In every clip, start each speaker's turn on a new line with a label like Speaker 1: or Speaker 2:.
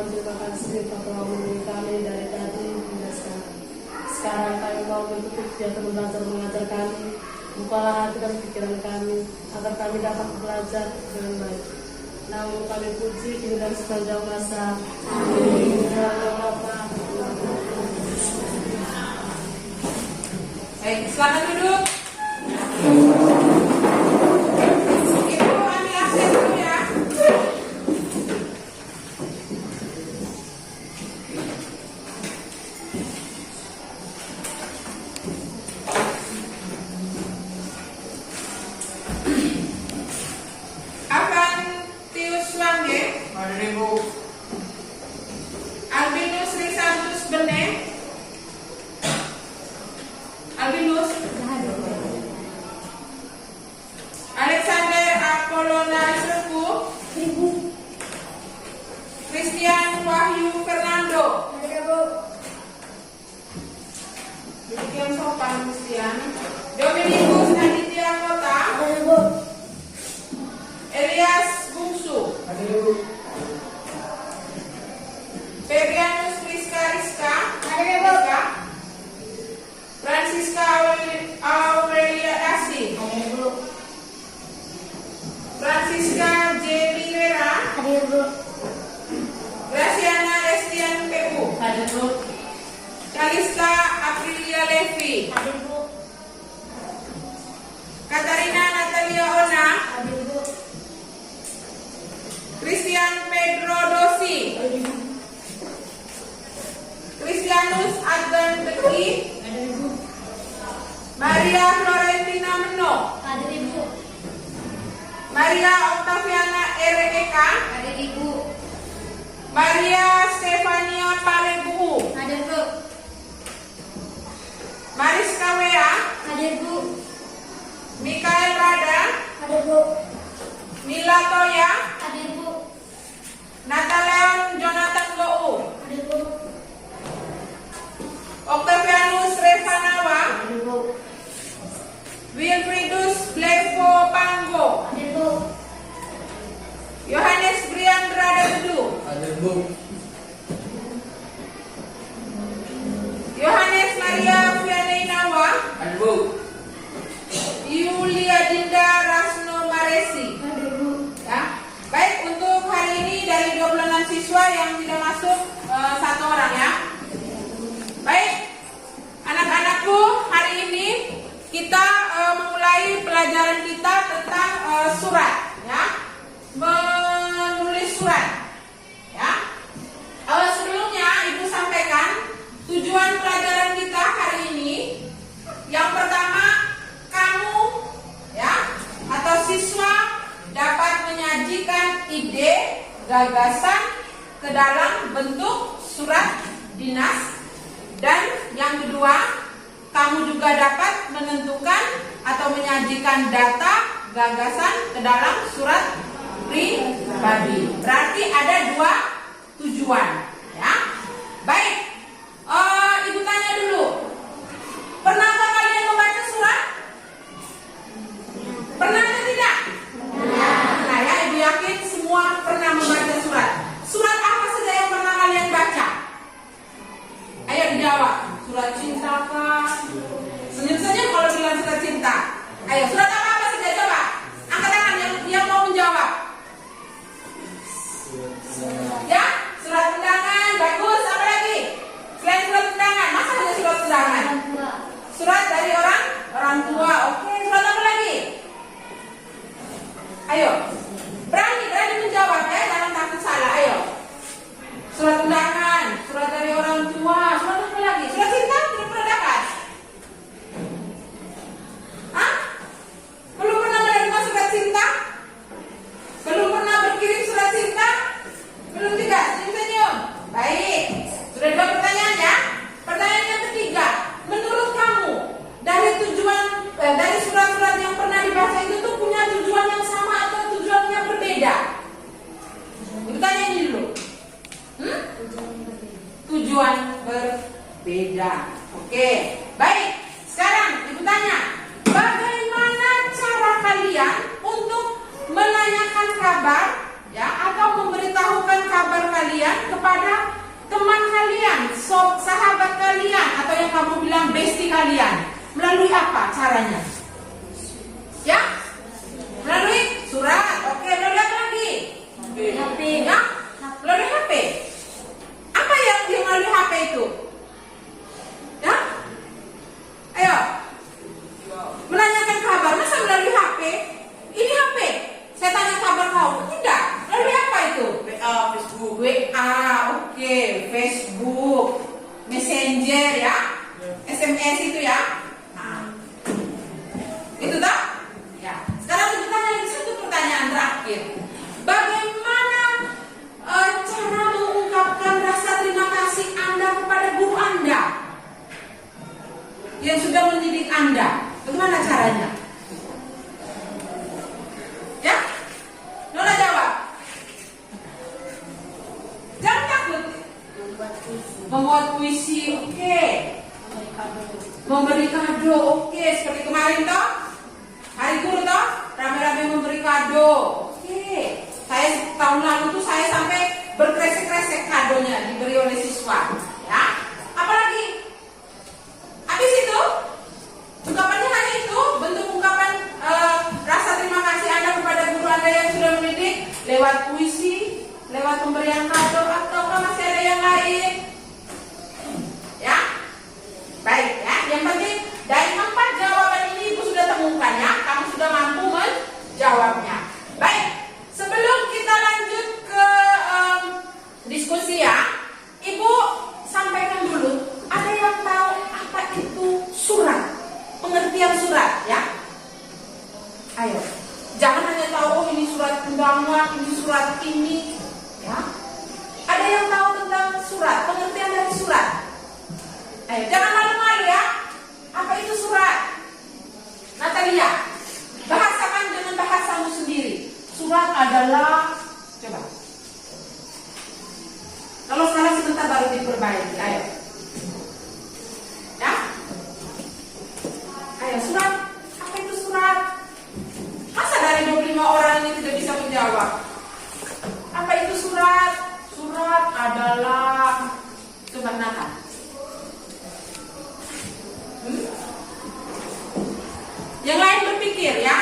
Speaker 1: Tuhan, terima kasih Kau telah menemani kami dari tadi hingga sekarang. Sekarang kami mau mengikuti kegiatan belajar mengajar kami. Bukalah hati dan pikiran kami, agar kami dapat belajar dengan baik. Namun kami puji kini dan sepanjang masa. Amin. Ya Allah,
Speaker 2: Baik, selamat duduk. Ibu ambil absen dulu ya. Avantius Wangge, Ibu. Albinus Risantus Bene, Albinus. Alexander Apolona Serpu, Christian Wahyu Fernando. Jadi yang sopan Christian. Dominikus Aditya Kota, Elias Bungsu, Febrianus Rizka Rizka, Francisca Aurelia Asi, Francisca J. Rivera, Graciana Estian PU, Kalista Aprilia Levi, Katarina Natalia Ona, Christian Pedro Dosi, Christianus Adgan Beki, Maria Florentina Meno, Maria Octaviana R.E.K, Maria Stefania Palebu, Mariska Wea, Mikael Rada, Mila Toya, Nataleon Jonathan Gou, Octavianus Revanawa, Wilfridus Blevo Panggo, Yohanes Brian Radedu, Yohanes Maria Fianeinawa, Yulia Dinda Rasno Maresi. Ya. Baik, untuk hari ini dari 26 siswa yang tidak masuk satu orang ya. Baik, anak-anakku, hari ini kita memulai pelajaran kita tentang surat, ya, menulis surat, ya. Sebelumnya Ibu sampaikan tujuan pelajaran kita hari ini. Yang pertama, kamu, ya, atau siswa dapat menyajikan ide, gagasan ke dalam bentuk surat dinas. Dan yang kedua, kamu juga dapat menentukan atau menyajikan data, gagasan ke dalam surat pribadi. Berarti ada dua tujuan, ya. Baik, Ibu tanya dulu, pernahkah kalian membaca surat? Pernah atau tidak? Nah ya, Ibu yakin semua pernah membaca surat. Surat apa saja yang pernah kalian baca? Ayo dijawab. Surat cinta kah? Senyum-senyum kalau bilang surat cinta. Ayo, surat apa saja coba? Angkat tangan yang mau menjawab. Ya, surat undangan, bagus. Apa lagi? Selain surat undangan, masa ada surat undangan? Surat dari orang tua. Oke, surat apa lagi? Ayo, berani menjawab ya, jangan takut salah. Ayo. Surat undangan, surat dari orang tua, surat apa lagi? Surat cinta belum pernah dapat? Hah? Belum pernah menerima surat cinta? Belum pernah berkirim surat cinta? Belum juga? Senyum-senyum. Baik. Sudah dua pertanyaan ya. Pertanyaan yang ketiga, menurut kamu dari dari surat-surat yang pernah dibaca itu tuh punya tujuan yang sama atau tujuan yang berbeda? Ibu tanya ini dulu. Tujuan berbeda. Oke, baik. Sekarang Ibu tanya, bagaimana cara kalian untuk menanyakan kabar, ya, atau memberitahukan kabar kalian kepada bilang bestie kalian. Melalui apa caranya? Ya? Melalui surat. Oke, melalui apa lagi? HP. Ya? Melalui HP. Apa yang dia melalui HP itu? Ya? Ayo. Menanyakan kabar, masa melalui HP? Ini HP. Saya tanya kabar kau. Tidak. Melalui apa itu?
Speaker 3: WA, Facebook.
Speaker 2: WA, oke. Facebook. Messenger ya. SMS itu ya. Nah. Itu tak? Ya. Sekarang kita tanya lagi satu pertanyaan terakhir. Bagaimana cara mengungkapkan rasa terima kasih Anda kepada guru Anda yang sudah mendidik Anda? Bagaimana caranya? Ya? Nona jawab. Jangan takut. Membuat puisi, oke. Memberi kado, oke. Seperti kemarin toh, hari guru toh, rame-rame memberi kado, oke. Saya tahun lalu tuh saya sampai berkresek-kresek kadonya diberi oleh siswa, ya. Apalagi? Habis itu, ungkapannya hanya itu, bentuk ungkapan rasa terima kasih Anda kepada guru Anda yang sudah mendidik lewat puisi, lewat pemberian kado, ataukah masih ada yang lain? Ya, baik ya. Yang penting dari 4 jawaban ini Ibu sudah temukan ya. Kamu sudah mampu menjawabnya. Baik, sebelum kita lanjut ke diskusi ya, Ibu sampaikan dulu. Ada yang tahu apa itu surat? Pengertian surat ya? Ayo, jangan hanya tahu oh ini surat undangan, ini surat ini, ya. Ada yang tahu tentang surat? Pengertian dari surat? Ayo, jangan malu-malu ya. Apa itu surat? Natalia, bahasakan dengan bahasamu sendiri. Surat adalah, coba. Kalau salah sebentar baru diperbaiki. Ayo. Ya? Ayo, surat. Apa itu surat? Masa dari 25 orang ini tidak bisa menjawab? Apa itu surat? Surat adalah, coba Nata. Yang lain berpikir ya.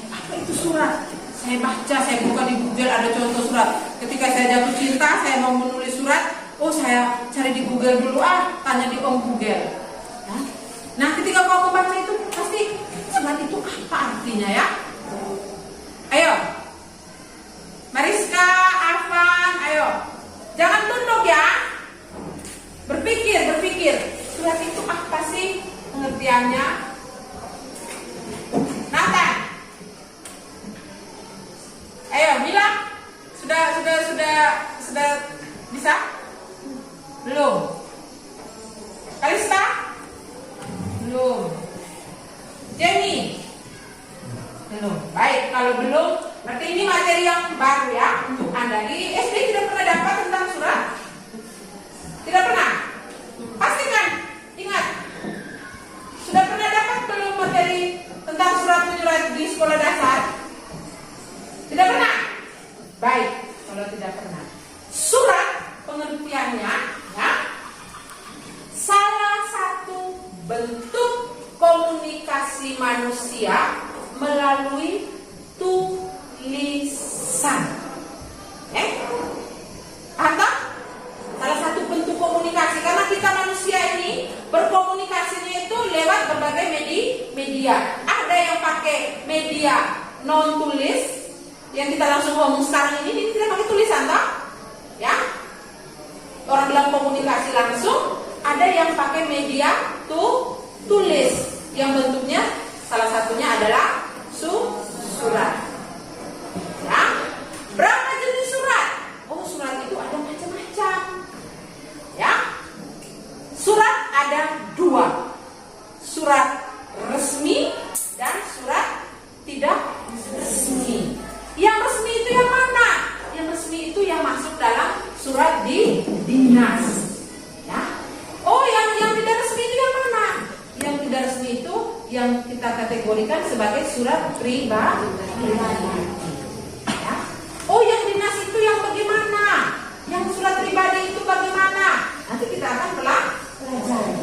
Speaker 2: Apa itu surat? Saya baca, saya buka di Google ada contoh surat. Ketika saya jatuh cinta, saya mau menulis surat. Oh, saya cari di Google dulu tanya di Om Google. Ya? Nah, ketika kau membaca itu pasti surat itu apa artinya ya? Ayo, Mariska, Afan, ayo. Jangan tunduk ya. Berpikir. Surat itu apa sih pengertiannya? Nathan. Ayo, Mila. Sudah bisa? Belum. Kalista? Belum. Jenny? Belum. Baik, kalau belum, berarti ini materi yang baru ya untuk Anda. Di SD tidak pernah dapat tentang surat? Tidak pernah? Pastikan, ingat. Sudah pernah dapat belum materi tentang surat menyurat di sekolah dasar? Tidak pernah? Baik, kalau tidak pernah. Surat pengertiannya ya, salah satu bentuk komunikasi manusia melalui tulisan. Atau salah satu bentuk komunikasi, karena kita manusia ini berkomunikasinya itu lewat berbagai media. Ada yang pakai media non tulis, yang kita langsung ngomong sekarang ini tidak pakai tulisan toh? Ya. Orang bilang komunikasi langsung. Ada yang pakai media tulis, yang bentuknya salah satunya adalah surat. Ya. Berapa jenis surat? Oh, surat itu ada macam-macam. Ya. Surat ada 2. Surat resmi dan surat tidak resmi. Yang resmi itu yang mana? Yang resmi itu yang masuk dalam surat di dinas. Ya. Oh, yang tidak resmi itu yang mana? Yang tidak resmi itu yang kita kategorikan sebagai surat pribadi. Ya. Oh, yang dinas itu yang bagaimana? Yang surat pribadi itu bagaimana? Nanti kita akan pelajari.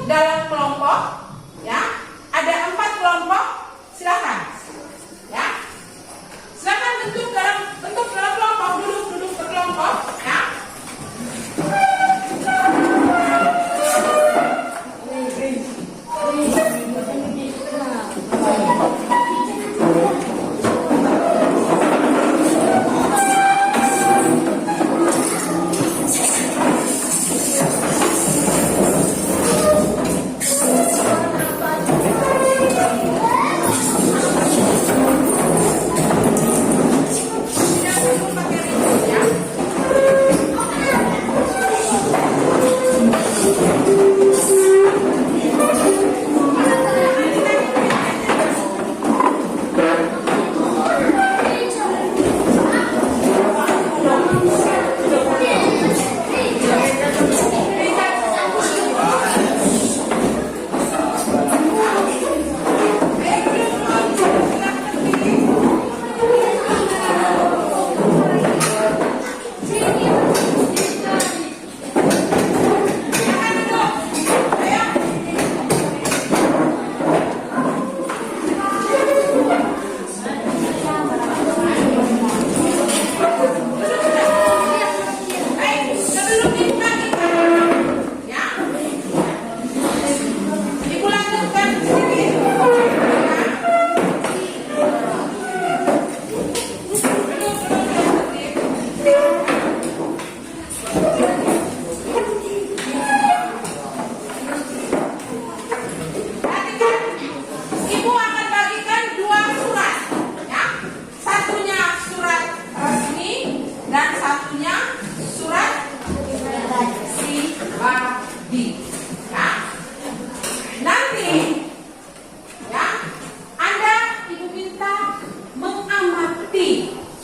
Speaker 2: dalam kelompok, ya. Ada 4 kelompok, silakan, ya. Silakan bentuk dalam kelompok, duduk berkelompok, ya.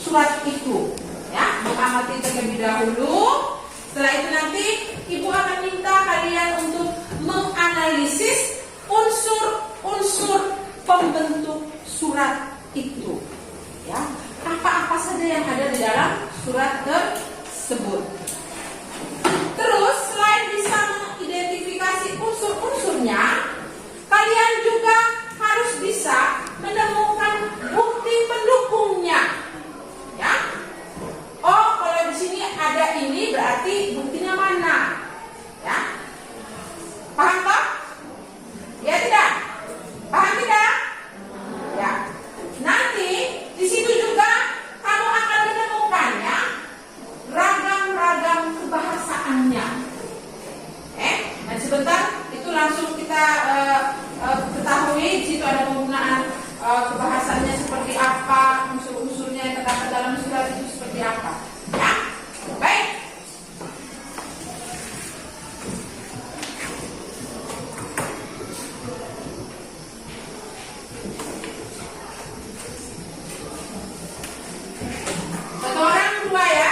Speaker 2: Surat itu, ya, mengamati terlebih dahulu. Setelah itu nanti Ibu akan minta kalian untuk menganalisis unsur-unsur pembentuk surat itu, ya, apa-apa saja yang ada di dalam surat tersebut. Terus selain bisa mengidentifikasi unsur-unsurnya, kalian juga harus bisa menemukan bukti pendukungnya. Ya, oh kalau di sini ada ini berarti buktinya mana? Ya, paham toh? Ya tidak? Paham tidak? Ya. Nanti di situ juga kamu akan menemukan, ya, ragam-ragam kebahasaannya. Dan sebentar itu langsung kita ketahui di situ ada penggunaan kebahasannya seperti apa, unsur-unsurnya yang terdapat dalam surat itu seperti apa, ya. Baik. Satu orang, 2 ya.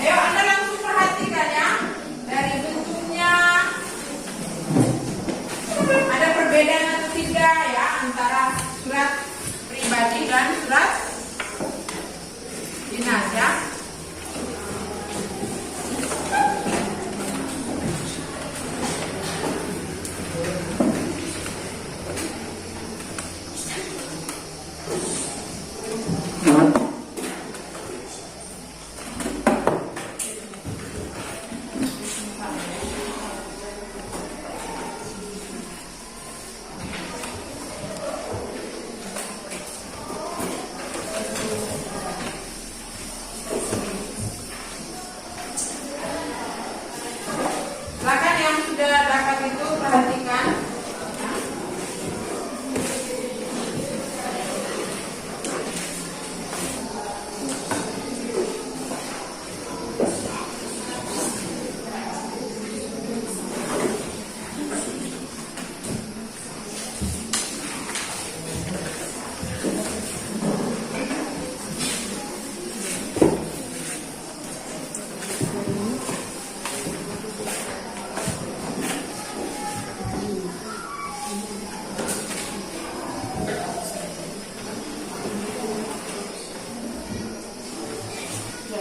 Speaker 2: Ayo Anda langsung perhatikan, ya. Dari bentuknya ada perbedaan atau tidak, ya, antara surat pribadi dan surat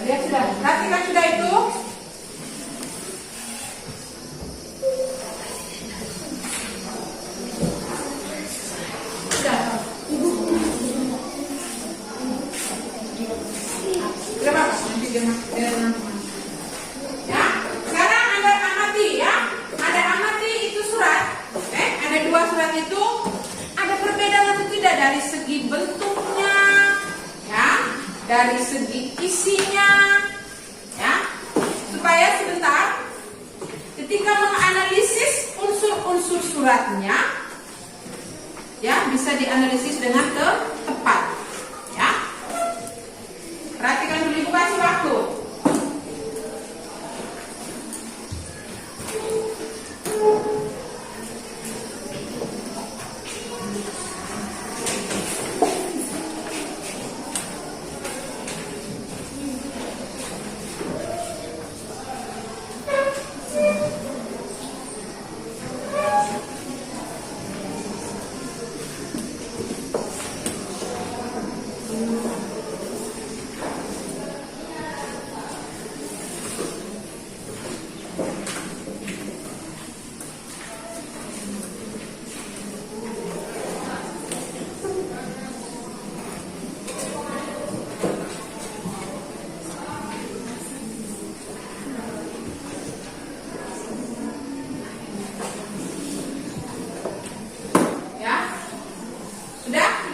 Speaker 2: Lihat sudah, perhatikan sudah itu. Sudah. Berapa? Nanti dia ya. Sekarang Anda amati ya. Anda amati itu surat. Ada dua surat itu. Ada perbedaan atau tidak dari segi bentuknya, ya, dari segi isinya, ya. Supaya sebentar, ketika menganalisis unsur-unsur suratnya, ya, bisa dianalisis dengan tepat, ya. Perhatikan dulu, Ibu kasih waktu.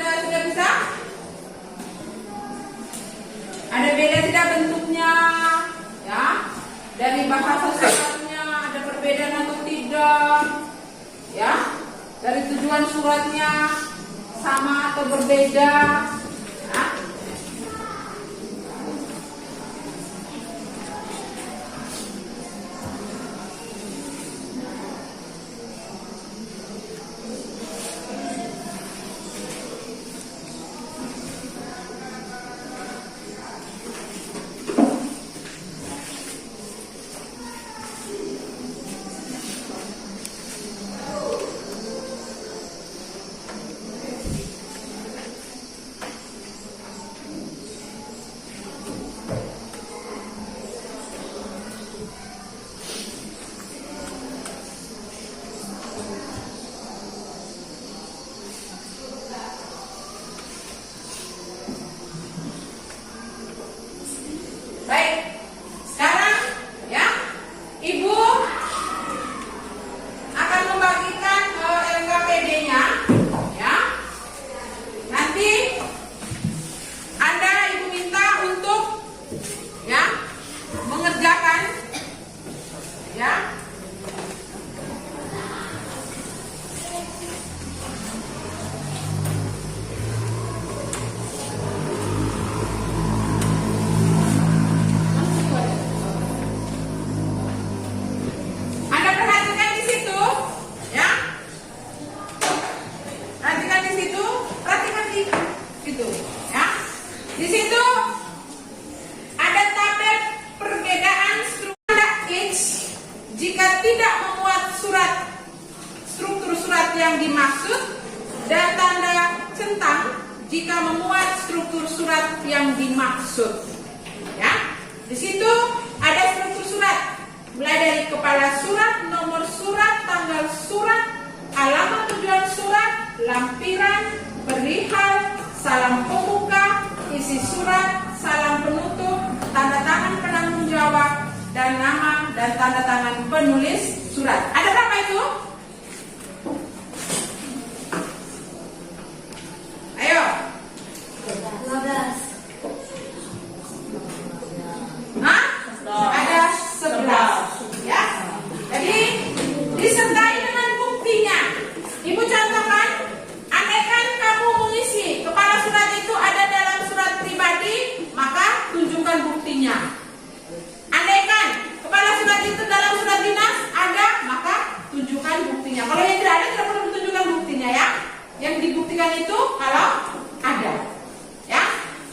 Speaker 2: Sudah bisa? Ada beda tidak bentuknya? Ya, dari bahasa suratnya ada perbedaan atau tidak? Ya, dari tujuan suratnya sama atau berbeda? Ya. Baik, sekarang ya, Ibu akan membagikan LKPD-nya, ya. Nanti Ibu minta untuk ya mengerjakan, ya. Di situ ada tabel perbedaan struktur X jika tidak memuat struktur surat yang dimaksud, dan tanda centang jika memuat struktur surat yang dimaksud. Ya, di situ ada struktur surat, mulai dari kepala surat, nomor surat, tanggal surat, alamat tujuan surat, lampiran, perihal, salam pembuka, isi surat, salam penutup, tanda tangan penanggung jawab, dan nama dan tanda tangan penulis surat. Ada berapa itu? Ayo.
Speaker 1: 15.
Speaker 2: Hah? Ada 11. Ya. Jadi disertai dengan buktinya. Ibu contohkan, andaikan kamu mengisi kepala surat itu ada dalam surat pribadi, maka tunjukkan buktinya. Andaikan kepala surat itu dalam surat dinas ada, maka tunjukkan buktinya. Kalau yang tidak ada, tidak perlu ditunjukkan buktinya, ya. Yang dibuktikan itu kalau ada, ya.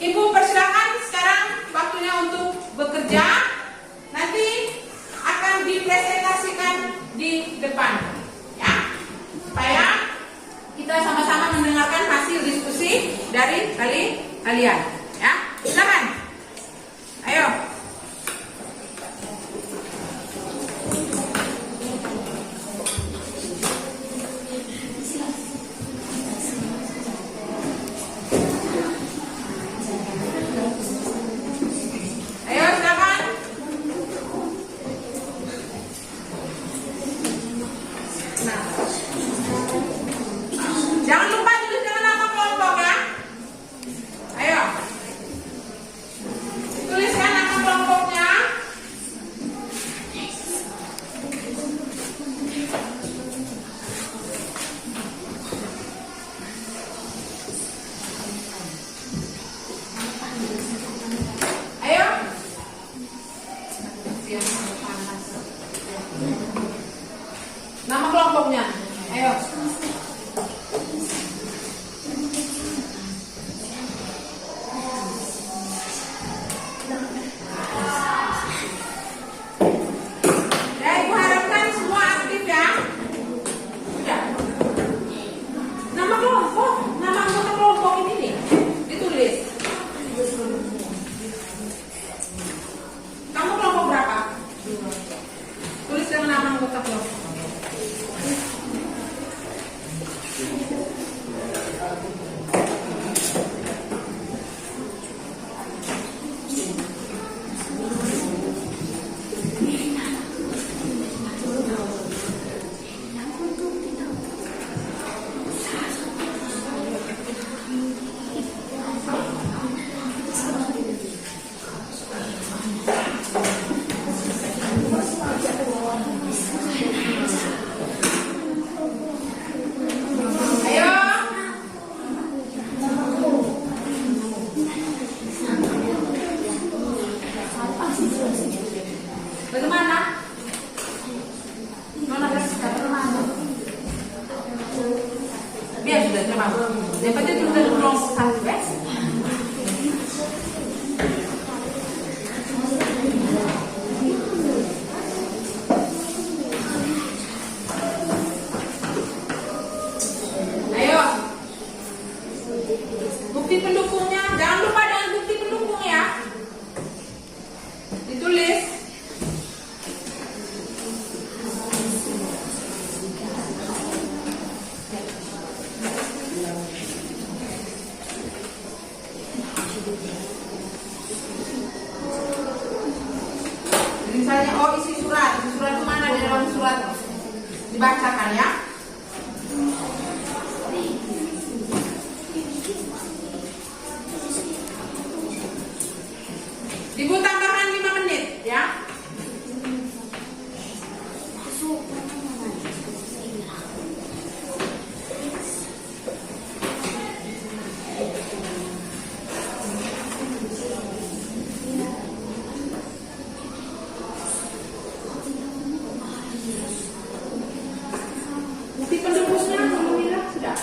Speaker 2: Ibu persilakan sekarang waktunya untuk bekerja. Nanti akan dipresentasikan di depan, ya, supaya kita sama-sama mendengarkan hasil diskusi dari kalian, ya. Silakan. Ayo. Ayo. Bukti pendukungnya, jangan lupa dengan bukti pendukung ya. Ditulis. Misalnya, oh isi surat itu mana di dalam surat? Dibacakan ya. Ibu tambahkan 5 menit ya. Bukti pendukungnya alhamdulillah sudah.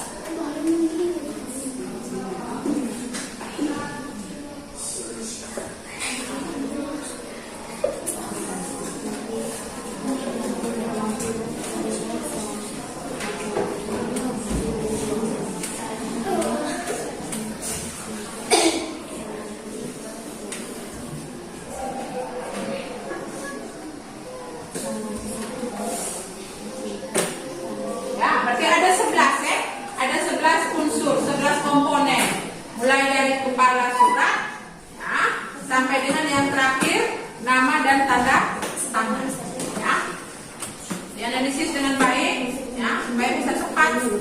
Speaker 2: Ya, berarti ada 11 ya. Ada 11 unsur, 11 komponen. Mulai dari kepala surat ya, sampai dengan yang terakhir nama dan tanda tangan ya. Dianalisis dengan baik ya, supaya bisa cepat ya.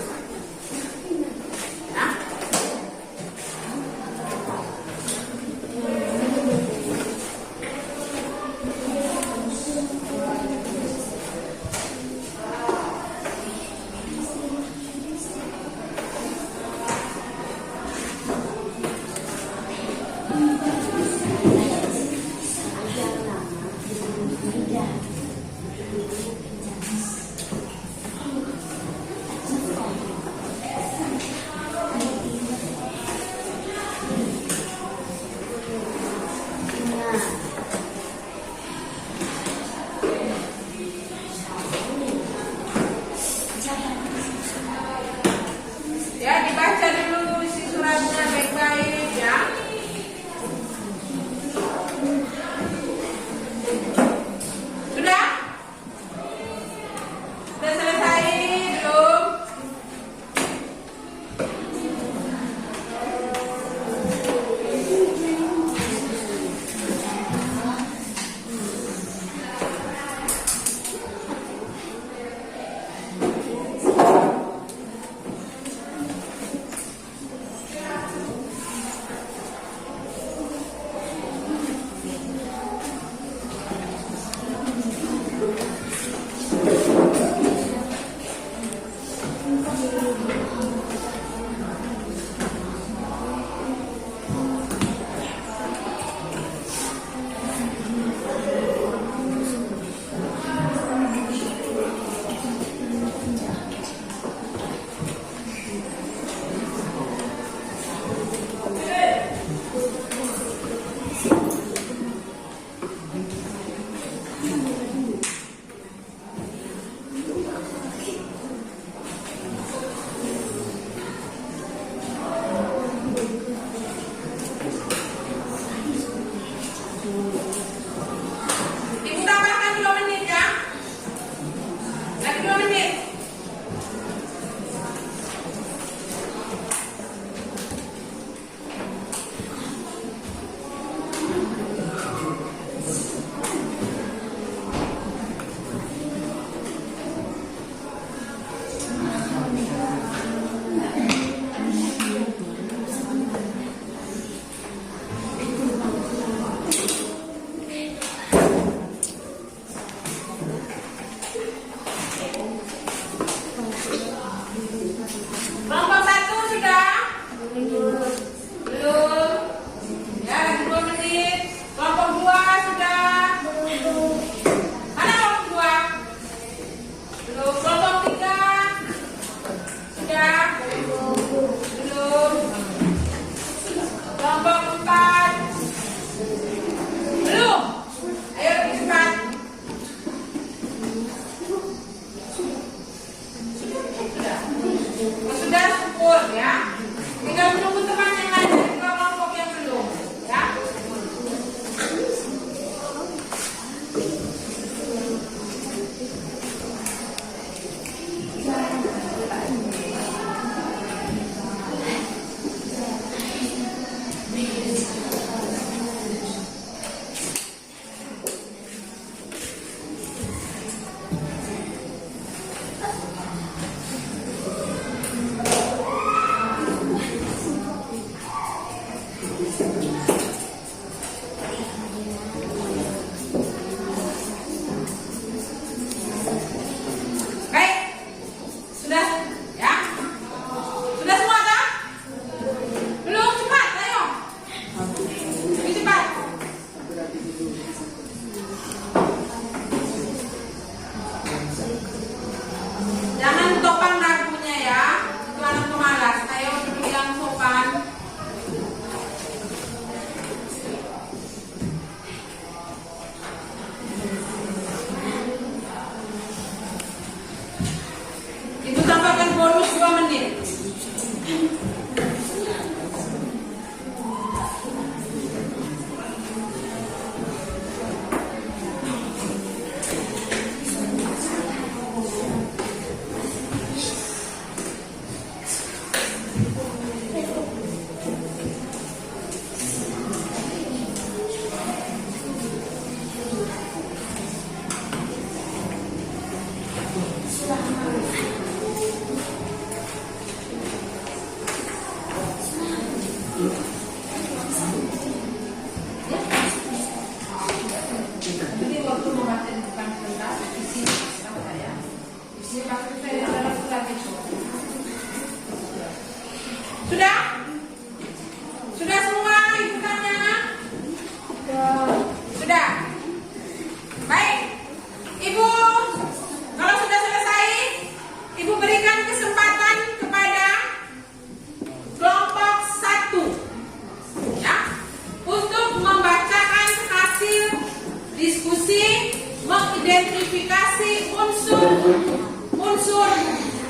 Speaker 2: identifikasi unsur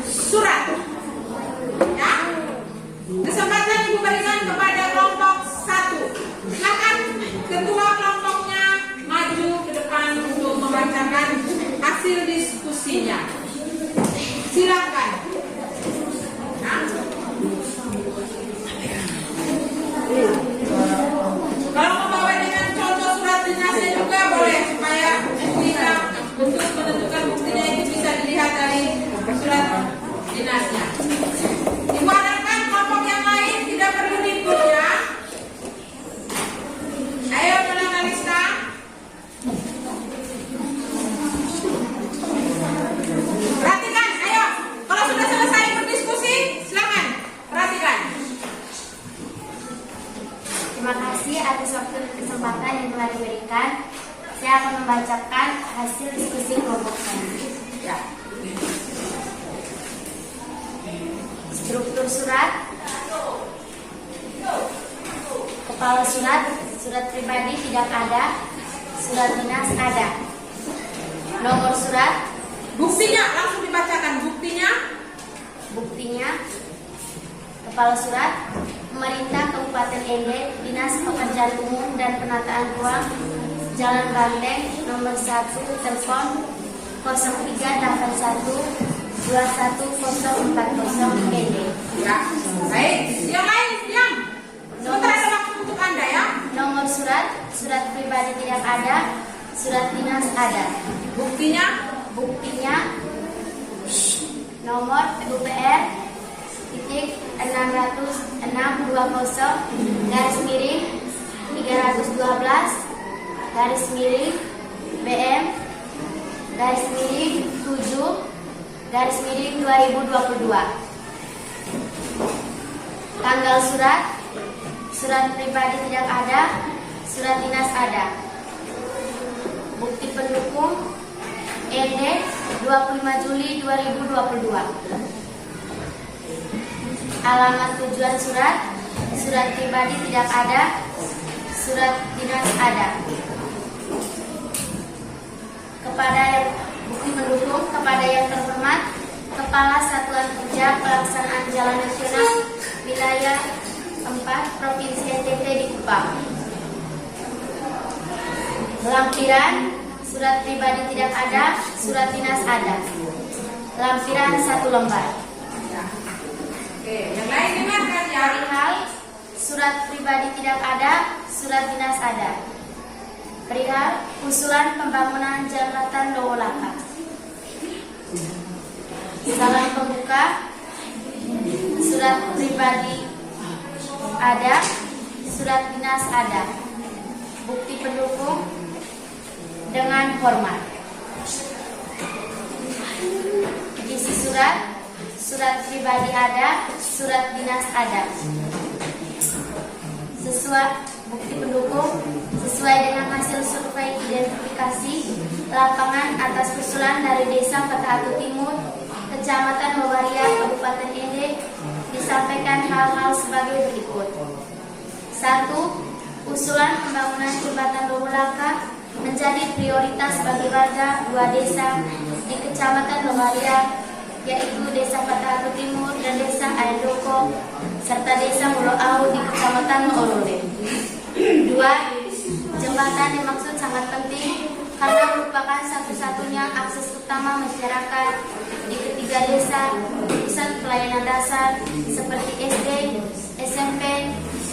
Speaker 2: surat. Ya. Kesempatan Ibu berikan kepada kelompok 1. Silakan ketua kelompoknya maju ke depan untuk membacakan hasil diskusinya. Silakan. Nah. Kalau membawa dengan contoh surat dinasnya juga boleh supaya bisa untuk menentukan buktinya itu bisa dilihat dari surat dinasnya. Ibu harapkan kelompok yang lain tidak perlu ribut ya. Ayo Nona Kalista. Perhatikan, ayo. Kalau sudah selesai berdiskusi, silakan perhatikan.
Speaker 3: Terima kasih atas waktu dan kesempatan yang telah diberikan. Saya akan membacakan hasil diskusi kelompok kami.
Speaker 2: Ya.
Speaker 3: Struktur surat. Kepala surat, surat pribadi tidak ada, surat dinas ada. Nomor surat,
Speaker 2: Buktinya langsung dibacakan buktinya.
Speaker 3: buktinya. Kepala surat, Pemerintah Kabupaten Ende, Dinas Pekerjaan Umum dan Penataan Ruang, Jalan Banteng, nomor 1, telepon 0381 21040 Ende.
Speaker 2: Ya. Baik. Yang lain diam. Sebentar ada waktu untuk Anda ya.
Speaker 3: Nomor surat, surat pribadi tidak ada, surat dinas ada.
Speaker 2: Buktinya.
Speaker 3: Buktinya, nomor UPR titik 60620 garis miring 312 garis miring BM garis miring 7 garis miring 2022. Tanggal surat, surat pribadi tidak ada, surat dinas ada. Bukti pendukung ED 25 Juli 2022. Alamat tujuan surat, surat pribadi tidak ada, surat dinas ada. Kepada yang bukti pendukung, kepada yang terhormat Kepala Satuan Kerja Pelaksanaan Jalan Nasional Wilayah 4 Provinsi NTT di Kupang. Lampiran, surat pribadi tidak ada, surat dinas ada. Lampiran 1 lembar.
Speaker 2: Oke, yang lain dengarkan ya.
Speaker 3: Perihal surat pribadi tidak ada, surat dinas ada. Perihal usulan pembangunan jembatan Lowolaka. Salam pembuka, surat pribadi ada, surat dinas ada. Bukti pendukung dengan hormat. Isi surat, surat pribadi ada, surat dinas ada. Sesuai bukti pendukung sesuai dengan hasil survei identifikasi lapangan atas usulan dari Desa Patahatu Timur, Kecamatan Wawaria, Kabupaten Ende, disampaikan hal-hal sebagai berikut. 1. Usulan pembangunan jembatan Lowolaka menjadi prioritas bagi warga 2 desa di Kecamatan Wawaria, yaitu Desa Patahatu Timur dan Desa Aendoko, serta Desa Muloau di Kecamatan Orole. 2. Jembatan dimaksud sangat penting karena merupakan satu-satunya akses utama masyarakat di ketiga desa pusat pelayanan dasar seperti SD, SMP,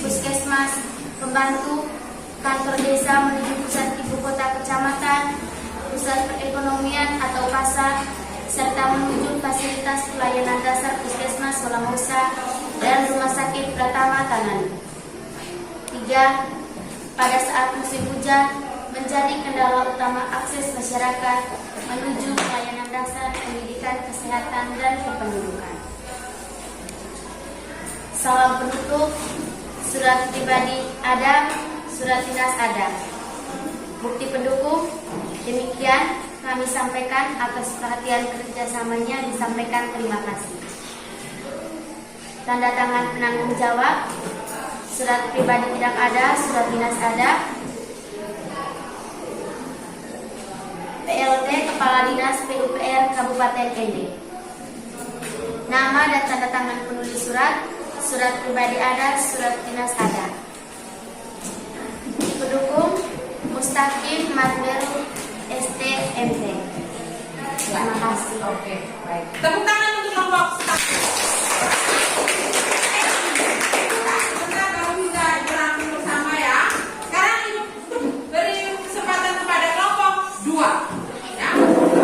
Speaker 3: puskesmas, pembantu, kantor desa menuju pusat ibu kota kecamatan, pusat perekonomian atau pasar, serta menuju fasilitas pelayanan dasar puskesmas Solamosa dan rumah sakit Pratama Tangan. 3. Pada saat musim hujan menjadi kendala utama akses masyarakat menuju pelayanan dasar pendidikan, kesehatan, dan kependudukan. Salam penutup, surat pribadi ada, surat dinas ada. Bukti pendukung, demikian kami sampaikan atas perhatian kerjasamanya, disampaikan terima kasih. Tanda tangan penanggung jawab, surat pribadi tidak ada, surat dinas ada. PLT Kepala Dinas PUPR Kabupaten ND. Nama dan tanda tangan penulis surat, surat pribadi ada, surat dinas ada. Pendukung Mustaqim Marberu STMT. Terima kasih.
Speaker 2: Oke, baik. Tepuk tangan untuk kelompok staff. Sebentar, kalau bisa berangkat bersama ya. Sekarang Ibu beri kesempatan kepada kelompok 2. Ya.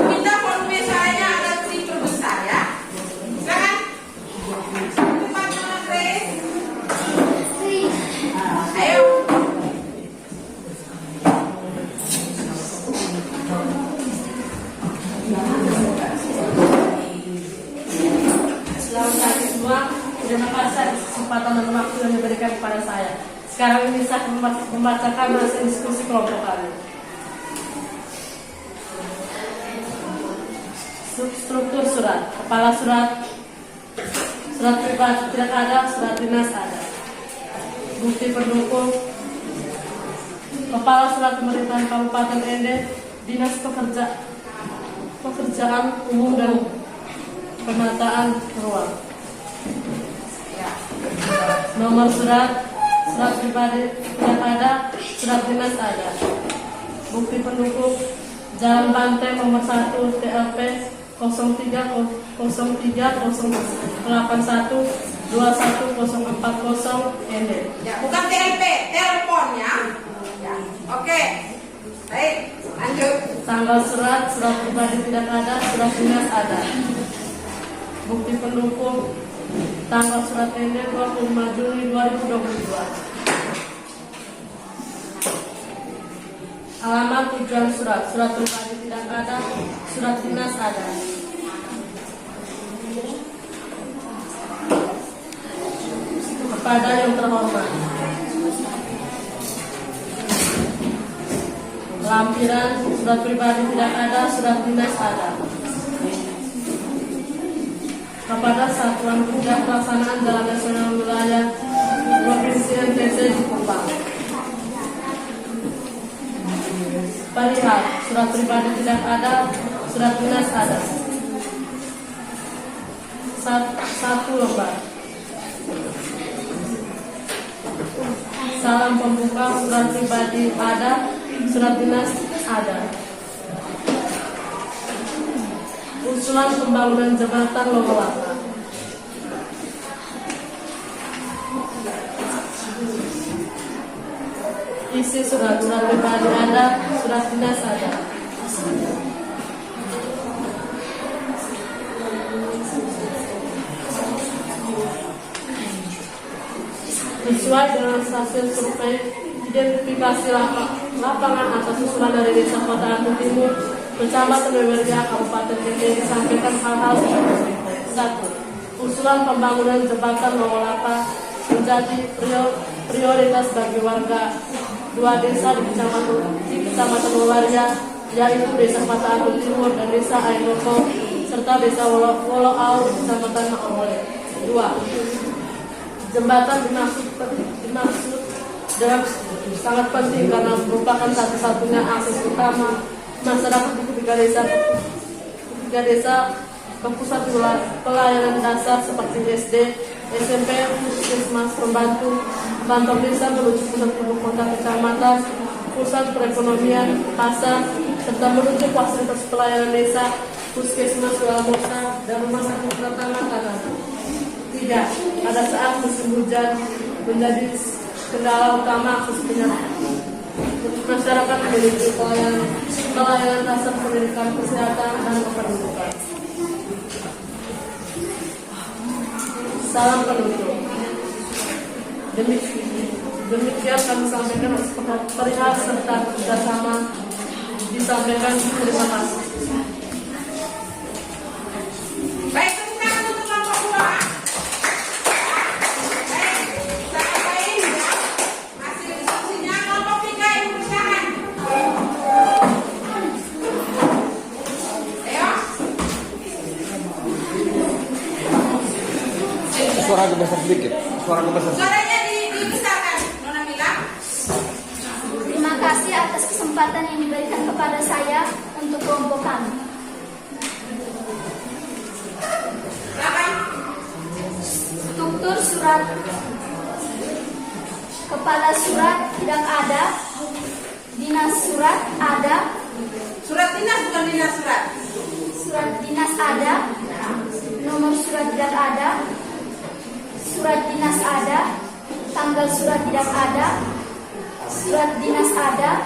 Speaker 2: Minta volume suaranya agak sedikit besar ya. Silakan. Cepat Mama Grace. Ayo.
Speaker 1: Selamat pagi semua. Terima kasih atas kesempatan dan waktu yang diberikan kepada saya. Sekarang ini saya membacakan hasil diskusi kelompok kami. Struktur surat: kepala surat, surat pribadi tidak ada, surat dinas ada. Bukti pendukung: kepala surat pemerintahan Kabupaten ND, Dinas Pekerjaan Umum dan Penataan Ruang. Nomor surat, surat pribadi tidak ada, surat dinas ada. Bukti pendukung: Jalan Banteng nomor 1 TLP 0303 081 21040 ND.
Speaker 2: Ya, bukan TLP, telepon ya. Ya. Oke. Baik, lanjut.
Speaker 1: Tanggal surat, surat pribadi tidak ada, surat dinas ada. Bukti pendukung: tanggal surat ND 25 Juni 2022. Alamat tujuan surat, surat pribadi tidak ada, surat dinas ada. Kepada yang terhormat, lampiran surat pribadi tidak ada, surat dinas ada. Kepada Satuan Tugas Pelaksanaan Jalan Nasional Wilayah Provinsi NTC di Kupang, perihal surat pribadi tidak ada, surat dinas ada. Satu lembar. Salam pembuka: surat pribadi ada, surat dinas ada. Usulan pembangunan jembatan Lowolaka. Isi surat pribadi ada, surat dinas ada. Sesuai dengan hasil survei identifikasi lapangan atas usulan dari Desa Kota Atu Timur, Kecamatan Weweria, Kabupaten ND disampaikan hal-hal seperti 1. Usulan pembangunan jembatan Lowolaka menjadi prioritas bagi warga 2 desa di Kecamatan Weweria, yaitu Desa Kota Atu Timur dan Desa Ainoko, serta Desa Woloau di Kecamatan Maomole. 2. Jembatan dimaksud dalam sangat penting karena merupakan satu-satunya akses utama masyarakat di ketiga desa ke pusat pelayanan dasar seperti SD, SMP, puskesmas, pembantu, kantor desa menuju pusat ibu kota kecamatan, pusat perekonomian, pasar, serta menuju fasilitas pelayanan desa, puskesmas, walamosa, dan rumah sakit pertama. 3. Pada saat musim hujan menjadi kendala utama akses masyarakat memiliki pelayanan dasar pendidikan, kesehatan, dan kependudukan. Salam penutup. Demikian kami sampaikan perihal serta kerjasama disampaikan. Terima kasih.
Speaker 2: Baik, tepuk tangan untuk kelompok 2.
Speaker 4: Suara besar sedikit.
Speaker 2: Suaranya dibesarkan, Nona Mila.
Speaker 3: Terima kasih atas kesempatan yang diberikan kepada saya untuk untuk kelompok kami.
Speaker 2: Silakan.
Speaker 3: Struktur surat. Kepala surat tidak ada. Dinas surat ada.
Speaker 2: Surat dinas bukan dinas surat.
Speaker 3: Surat dinas ada. Nomor surat tidak ada. Surat dinas ada. Tanggal surat tidak ada. Surat dinas ada.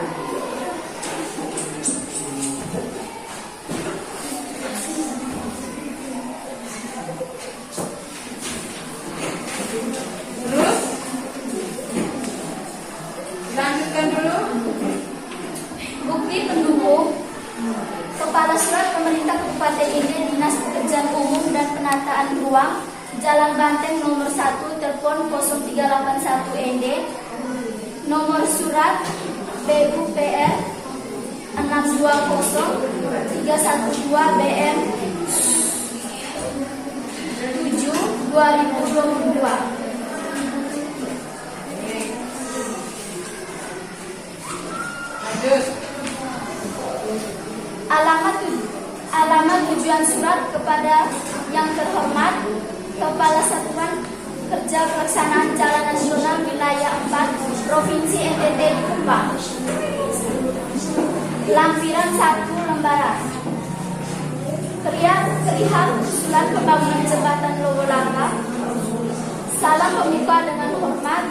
Speaker 2: Terus lanjutkan dulu.
Speaker 3: Bukti pendukung. Kepala surat pemerintah Kabupaten Inde, Dinas Pekerjaan Umum dan Penataan Ruang, Jalan Banteng nomor 1, telepon 0381 ND. Nomor surat PUPR 620 312 BM 7 2022.
Speaker 2: Lanjut.
Speaker 3: Alamat tujuan surat kepada yang terhormat Kepala Satuan Kerja Pelaksanaan Jalan Nasional Wilayah 4 Provinsi NTT di Kupang. Lampiran 1 lembaran. Perihal usulan pembangunan jembatan Lowolangka. Salam pembuka dengan hormat.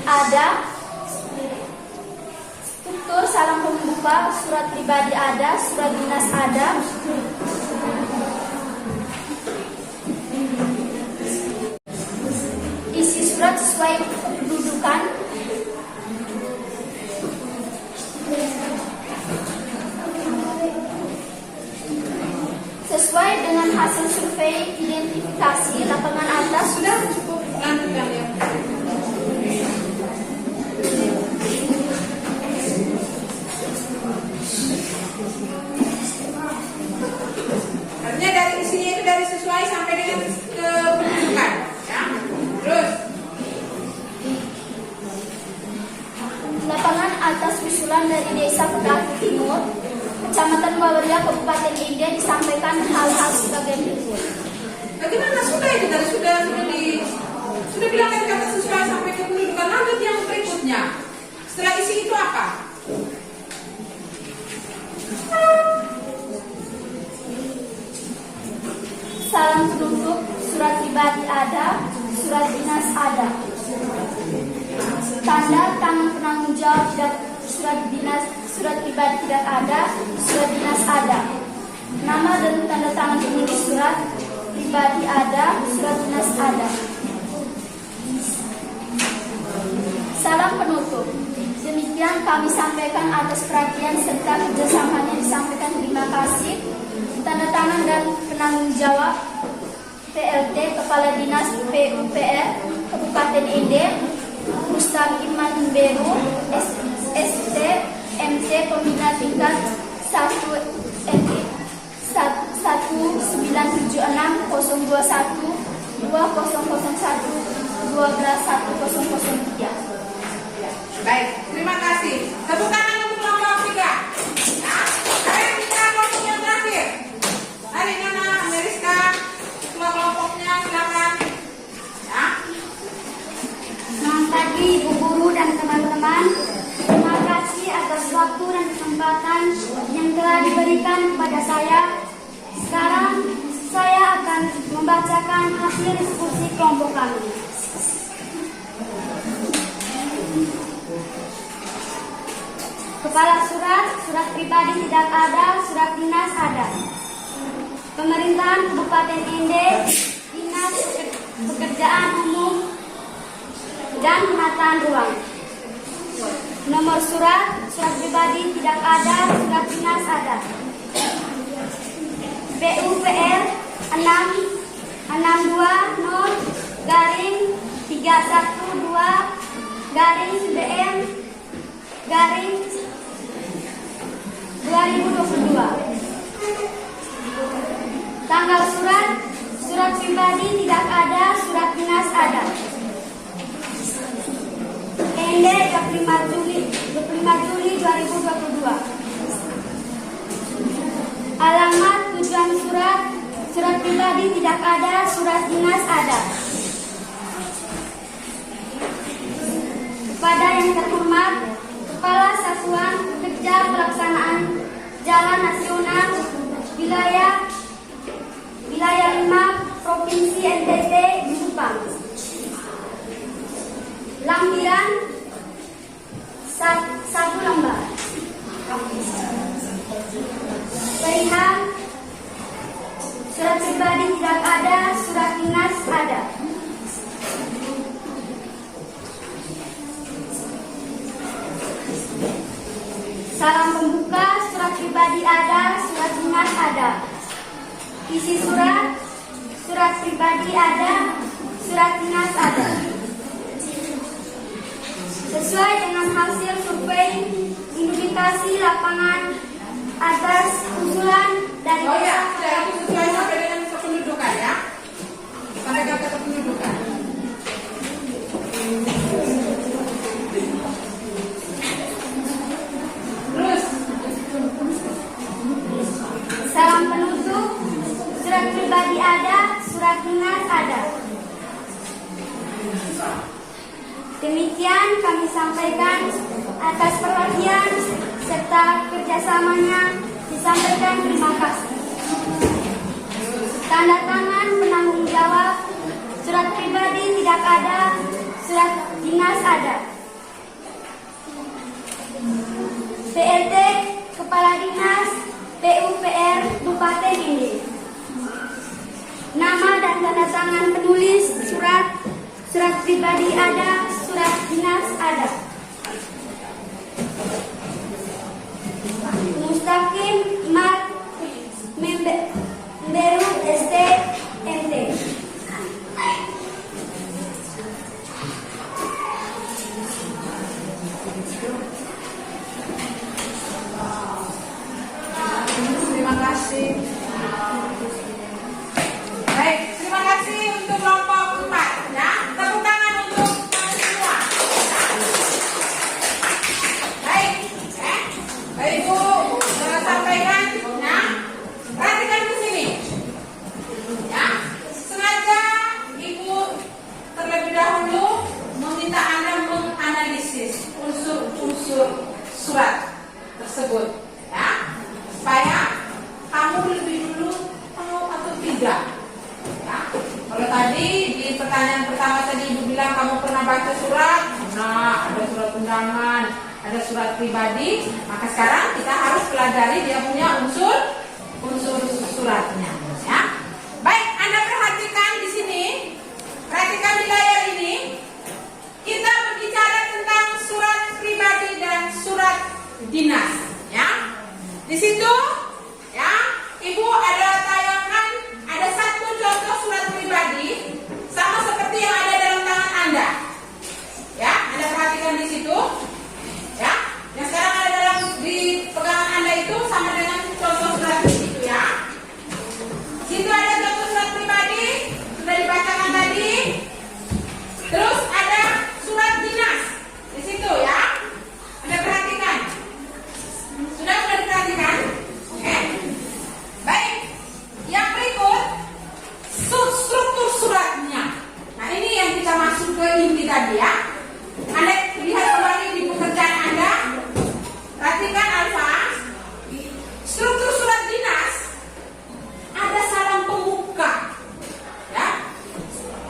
Speaker 3: Ada. Struktur salam pembuka, surat pribadi ada, surat dinas ada. Isi surat sesuai kedudukan. Sesuai dengan hasil survei identifikasi lapangan atas.
Speaker 2: Sudah cukup, lanjutkan ya. Artinya dari isinya itu dari sesuai sampai dengan kependudukan, ya. Terus
Speaker 3: Lapangan atas usulan dari Desa Pekatu Timur, Kecamatan Wawaria, Kabupaten Inde disampaikan hal-hal sebagai berikut.
Speaker 2: bagaimana sudah itu tadi sudah bilang kan kata sesuai sampai kependudukan. Lanjut yang berikutnya. Setelah isi itu apa?
Speaker 3: Salam penutup, surat pribadi ada, surat dinas ada. Tanda tangan penanggung jawab tidak, surat dinas, surat pribadi tidak ada, surat dinas ada. Nama dan tanda tangan penulis surat pribadi ada, surat dinas ada. Salam penutup. Demikian kami sampaikan atas perhatian serta kerjasamanya disampaikan terima kasih. Tanda tangan dan penanggung jawab PLT Kepala Dinas PUPR Kabupaten Inde Mustaqim Manberu ST MC Pembina tingkat 1976021 2001 121003.
Speaker 2: Baik, terima kasih. Tepuk tangan untuk kelompok 3. Nah, sekarang kita kelompok yang terakhir. Hari Nana Ameriska, ketua kelompoknya silakan. Ya.
Speaker 3: Selamat pagi Ibu Guru dan teman-teman. Terima kasih atas waktu dan kesempatan yang telah diberikan kepada saya. Sekarang saya akan membacakan hasil diskusi kelompok kami. Kepala surat, surat pribadi tidak ada, surat dinas ada. Pemerintahan Kabupaten Inde, Dinas Pekerjaan Umum dan Penataan Ruang. Nomor surat, surat pribadi tidak ada, surat dinas ada. PUPR 620-312-BM-2022. Tanggal surat, surat pribadi tidak ada, surat dinas ada. Ende 25 Juli 2022. pribadi tidak ada, surat dinas ada. Kepada yang terhormat Kepala Satuan Kerja Pelaksanaan Jalan Nasional Wilayah 5 Provinsi NTT di Subang. Lampiran 1 lembar. Perihal surat pribadi tidak ada, surat dinas ada. Salam pembuka, surat pribadi ada, surat dinas ada. Isi surat, surat pribadi ada, surat dinas ada. Sesuai dengan hasil survei indikasi lapangan atas usulan dari
Speaker 2: Oh ya, sudah itu sesuai sampai dengan kependudukan ya. Sampai ke kependudukan. Terus,
Speaker 3: salam penutup, surat pribadi ada, surat dinas ada. Demikian kami sampaikan, atas perhatian serta kerjasamanya disampaikan terima kasih. Tanda tangan penanggung jawab, surat pribadi tidak ada, surat dinas ada. PLT Kepala Dinas PUPR Bupati ini. Nama dan tanda tangan penulis surat, surat pribadi ada, surat dinas ada. Mustaqim Mat Memberu ST NT.
Speaker 2: terima kasih. Baik, terima kasih untuk kelompok 4 ya. Tepuk tangan untuk kalian semua. Baik, Baik Ibu, saya sampaikan ya. Perhatikan di sini. Ya, sengaja Ibu terlebih dahulu meminta Anda menganalisis unsur-unsur surat tersebut ya, supaya kamu lebih dulu tahu atau tidak ya. Kalau tadi di pertanyaan pertama tadi Ibu bilang kamu pernah baca surat, nah ada surat undangan, ada surat pribadi, maka sekarang kita harus pelajari dia punya unsur suratnya ya. Baik, Anda perhatikan di sini, perhatikan di layar ini, kita berbicara tentang surat pribadi dan surat dinas ya. Di situ ya, Ibu ada tayangan, ada satu contoh surat pribadi sama seperti yang ada dalam tangan Anda. Ya, Anda perhatikan di situ. Ya, yang sekarang ada dalam di pegangan Anda itu sama dengan contoh surat di situ ya. Situ ada contoh surat pribadi, sudah dibacakan tadi. Terus ada surat dinas di situ ya. Anda perhatikan. Sudah diperhatikan? Oke. Baik. Yang berikut struktur suratnya. Nah, ini yang kita masuk ke inti tadi ya. Anda lihat kembali di pekerjaan Anda. Perhatikan Alfa. Struktur surat dinas ada salam pembuka. Ya.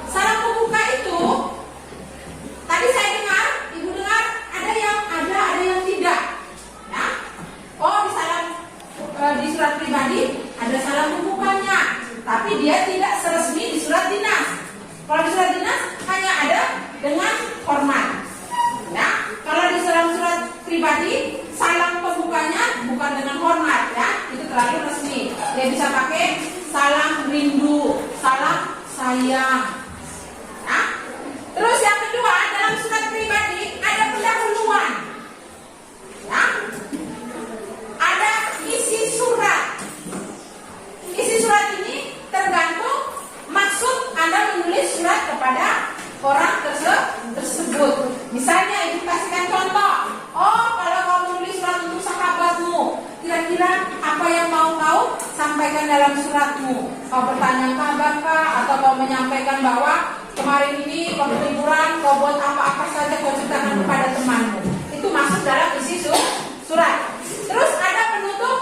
Speaker 2: Salam pembuka itu tadi saya dengar, Ibu dengar ada yang tidak. Ya. Oh, di surat pribadi ada salam pembukanya, tapi dia tidak seresmi di surat dinas. Kalau di surat dinas hanya ada dengan hormat. Ya, kalau di surat pribadi salam pembukanya bukan dengan hormat ya, itu terlalu resmi. Dia bisa pakai salam rindu, salam sayang. Ya. Terus yang kedua, dalam surat pribadi ada pendahuluan. Ya. Ada isi surat. Isi surat ini tergantung maksud Anda menulis surat kepada orang tersebut. Misalnya Ibu kasihkan contoh. Oh, kalau kamu menulis surat untuk sahabatmu, kira-kira apa yang mau kau sampaikan sampaikan dalam suratmu. Kau bertanya kabarkah atau kau menyampaikan bahwa kemarin ini kau liburan, kau buat apa-apa saja kau ceritakan kepada temanmu. Itu masuk dalam isi surat. Terus ada penutup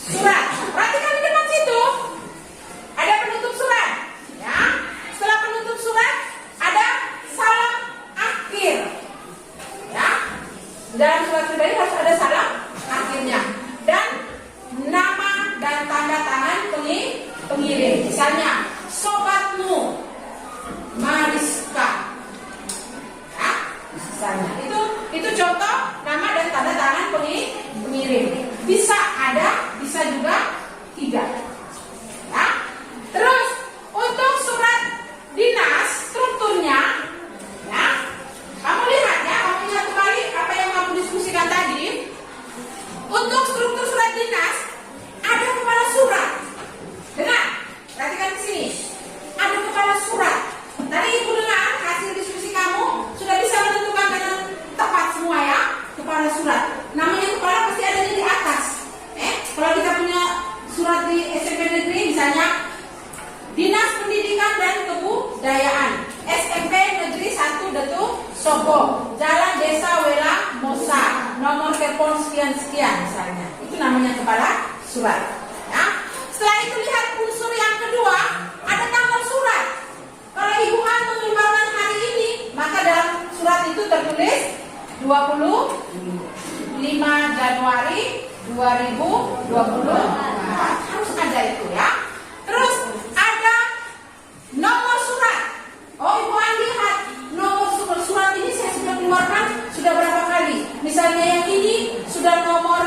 Speaker 2: surat. Perhatikan di depan situ. Ada penutup surat. Ya. Setelah penutup surat ada salam akhir. Ya. Dalam surat pribadi harus ada salam akhirnya. Dan nama dan tanda tangan pengirim. Misalnya sobatmu Mariska. Ya. Misalnya itu contoh nama dan tanda tangan pengirim. Bisa ada, bisa juga tidak. Ya. Terus untuk surat dinas strukturnya, ya, kamu lihat ya, kamu ingat kembali apa yang kamu diskusikan tadi. Untuk struktur surat dinas ada kepala surat. Dengar, perhatikan di sini. Ada kepala surat. Tadi ibu dengar hasil diskusi kamu sudah bisa menentukan dengan tepat semua ya. Kepala surat. Namanya kepala pasti ada di atas. Kalau kita punya surat di SMP negeri misalnya Dinas Pendidikan dan Kebudayaan SMP Negeri 1 Detu Sobo, Jalan Desa Wela Mosa, nomor telepon sekian-sekian misalnya. Itu namanya kepala surat. Ya. Setelah itu lihat unsur yang kedua, ada tanggal surat. Kalau Ibu Han mengirimkan hari ini, maka dalam surat itu tertulis 25 Januari 2024. Harus ada itu ya. Terus ada nomor surat. Oh, Ibu Han lihat nomor surat ini saya sudah keluarkan sudah berapa kali. Misalnya yang ini sudah nomor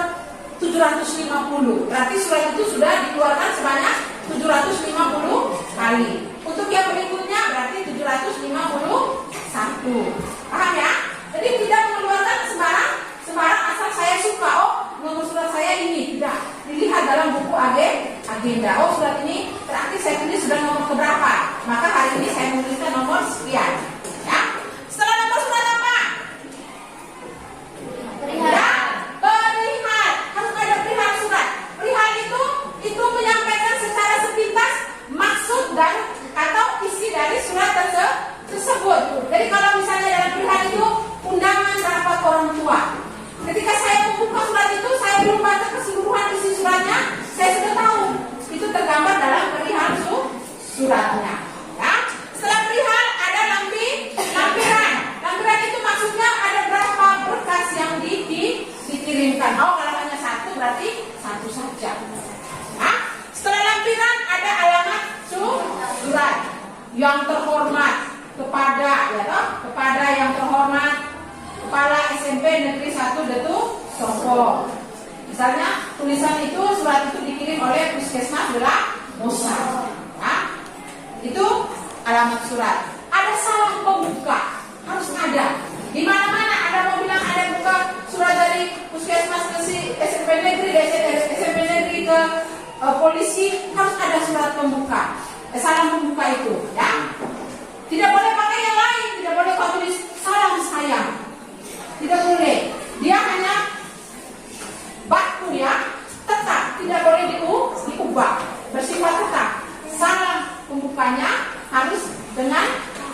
Speaker 2: 750. Berarti surat itu sudah dikeluarkan sebanyak 750 kali. Untuk yang berikutnya berarti 751. Paham ya? Jadi tidak mengeluarkan sembarang asal saya suka. Oh, nomor surat saya ini. Tidak. Dilihat dalam buku agenda. Oh, surat ini berarti saya tulis sudah nomor keberapa. Maka hari ini saya menuliskan nomor sekian. Ya. Setelah nomor surat apa? Ya, perihal. Harus ada perihal surat. Perihal itu menyampaikan secara sepintas maksud dan atau isi dari surat tersebut. Jadi kalau misalnya dalam perihal itu undangan rapat orang tua. Ketika saya membuka surat itu, saya belum baca keseluruhan isi suratnya, saya sudah tahu. Itu tergambar dalam perihal suratnya. Ya. Setelah perihal ada lampiran. Lampiran itu maksudnya ada berapa berkas yang dikirimkan. Oh, kalau hanya satu berarti satu saja. Ya. Setelah lampiran ada alamat surat. Yang terhormat kepada yang terhormat Kepala SMP Negeri 1 Detu Sobo. Misalnya tulisan itu surat itu dikirim oleh Puskesmas Wela Mosa. Ya. Itu alamat surat. Ada salam pembuka, harus ada. Di mana-mana ada mau bilang ada buka surat dari Puskesmas ke SMP Negeri, SMP Negeri ke polisi, harus ada surat pembuka. Salam pembuka itu, ya. Tidak boleh pakai yang lain, tidak boleh kau tulis salam sayang. Tidak boleh. Dia hanya baku ya, tetap, tidak boleh diubah, bersifat tetap. Salam pembukanya harus dengan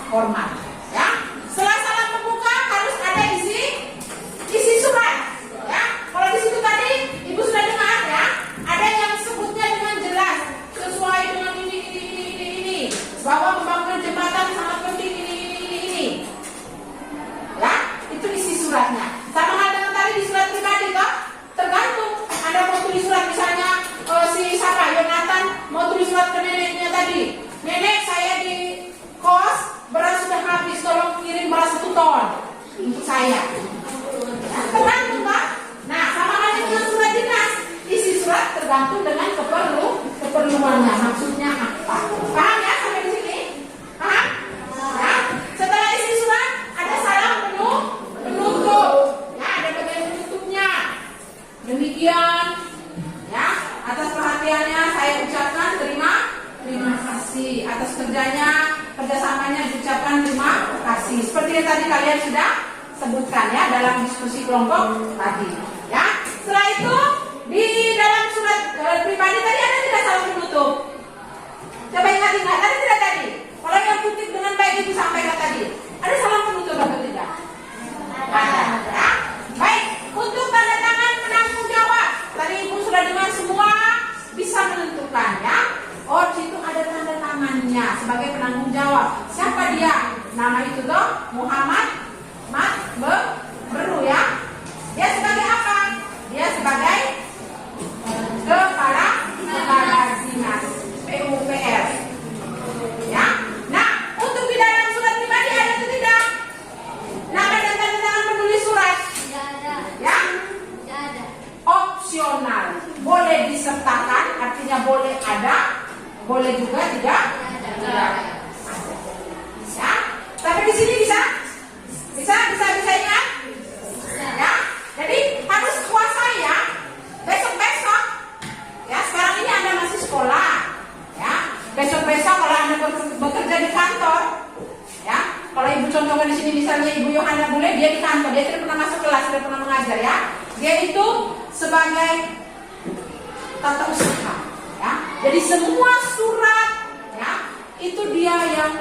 Speaker 2: hormat, ya. Setelah salam pembuka harus ada isi surat, ya. Kalau di situ tadi Ibu sudah dengar ya, ada yang sebutnya dengan jelas sesuai dengan ini, bahwa pembangunan jembatan sangat penting ini. Ya, itu isi suratnya. Sama hal dengan tadi di surat pribadi kok, tergantung. Anda mau tulis surat misalnya si siapa Yonatan mau tulis surat ke neneknya tadi. Nenek, saya di kos beras sudah habis, tolong kirim beras 1 ton untuk saya. Nah, tergantung Pak. Nah, sama halnya dengan surat dinas. Isi surat tergantung dengan keperluannya. Maksudnya apa? Paham ya sampai di sini? Paham? Ya. Setelah isi surat ada salam penutup. Ya, ada bagian penutupnya. Demikian ya, atas perhatiannya saya ucapkan terima kasih. Atas kerjasamanya diucapkan terima kasih. Seperti yang tadi kalian sudah sebutkan ya dalam diskusi kelompok tadi. Ya, setelah itu di dalam surat pribadi tadi ada tidak salam penutup? Coba ingat-ingat, ada tidak tadi? Kalau yang kutip dengan baik itu sampaikan tadi. Ada salam penutup atau tidak? Ada. Ya? Baik, untuk tanda tangan penanggung jawab. Tadi Ibu sudah dengar semua bisa menentukan ya. Oh, di situ ada tanda tangannya sebagai penanggung jawab. Siapa dia? Nama itu tuh Muhammad Beru ya. Dia sebagai apa? Dia sebagai kepala dinas PUPR. Ya. Nah, untuk di dalam surat pribadi ada atau tidak? Nama dan tanda tangan penulis surat? Ya? Opsional. Boleh disertakan, artinya boleh ada, boleh juga tidak. Ya. Tapi di sini bisa ingat? Ya. Jadi harus kuasai ya. Besok-besok ya, sekarang ini Anda masih sekolah ya. Besok-besok kalau Anda bekerja di kantor ya. Kalau Ibu contohkan di sini misalnya Ibu Yohana Bule, dia di kantor, dia tidak pernah masuk kelas, tidak pernah mengajar ya. Dia itu sebagai tata usaha ya. Jadi semua surat ya, itu dia yang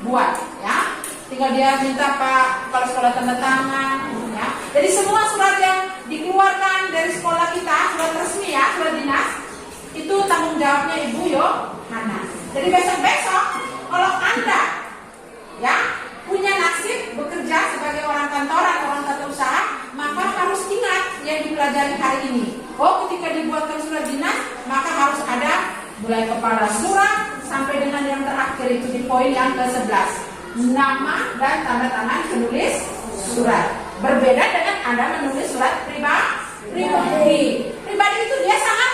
Speaker 2: buat ya. Tinggal dia minta Pak kepala sekolah tanda tangan ya. Jadi semua surat yang dikeluarkan dari sekolah kita, surat resmi ya, surat dinas, itu tanggung jawabnya Ibu Yohana. Jadi besok-besok kalau Anda ya punya nasib bekerja sebagai orang kantoran, orang tata usaha, maka harus ingat yang dipelajari hari ini. Oh, ketika dibuatkan surat dinas, maka harus ada mulai kepala surat sampai dengan yang terakhir itu di poin yang ke-11. Nama dan tanda tangan penulis surat. Berbeda dengan Anda menulis surat pribadi. Pribadi itu dia sangat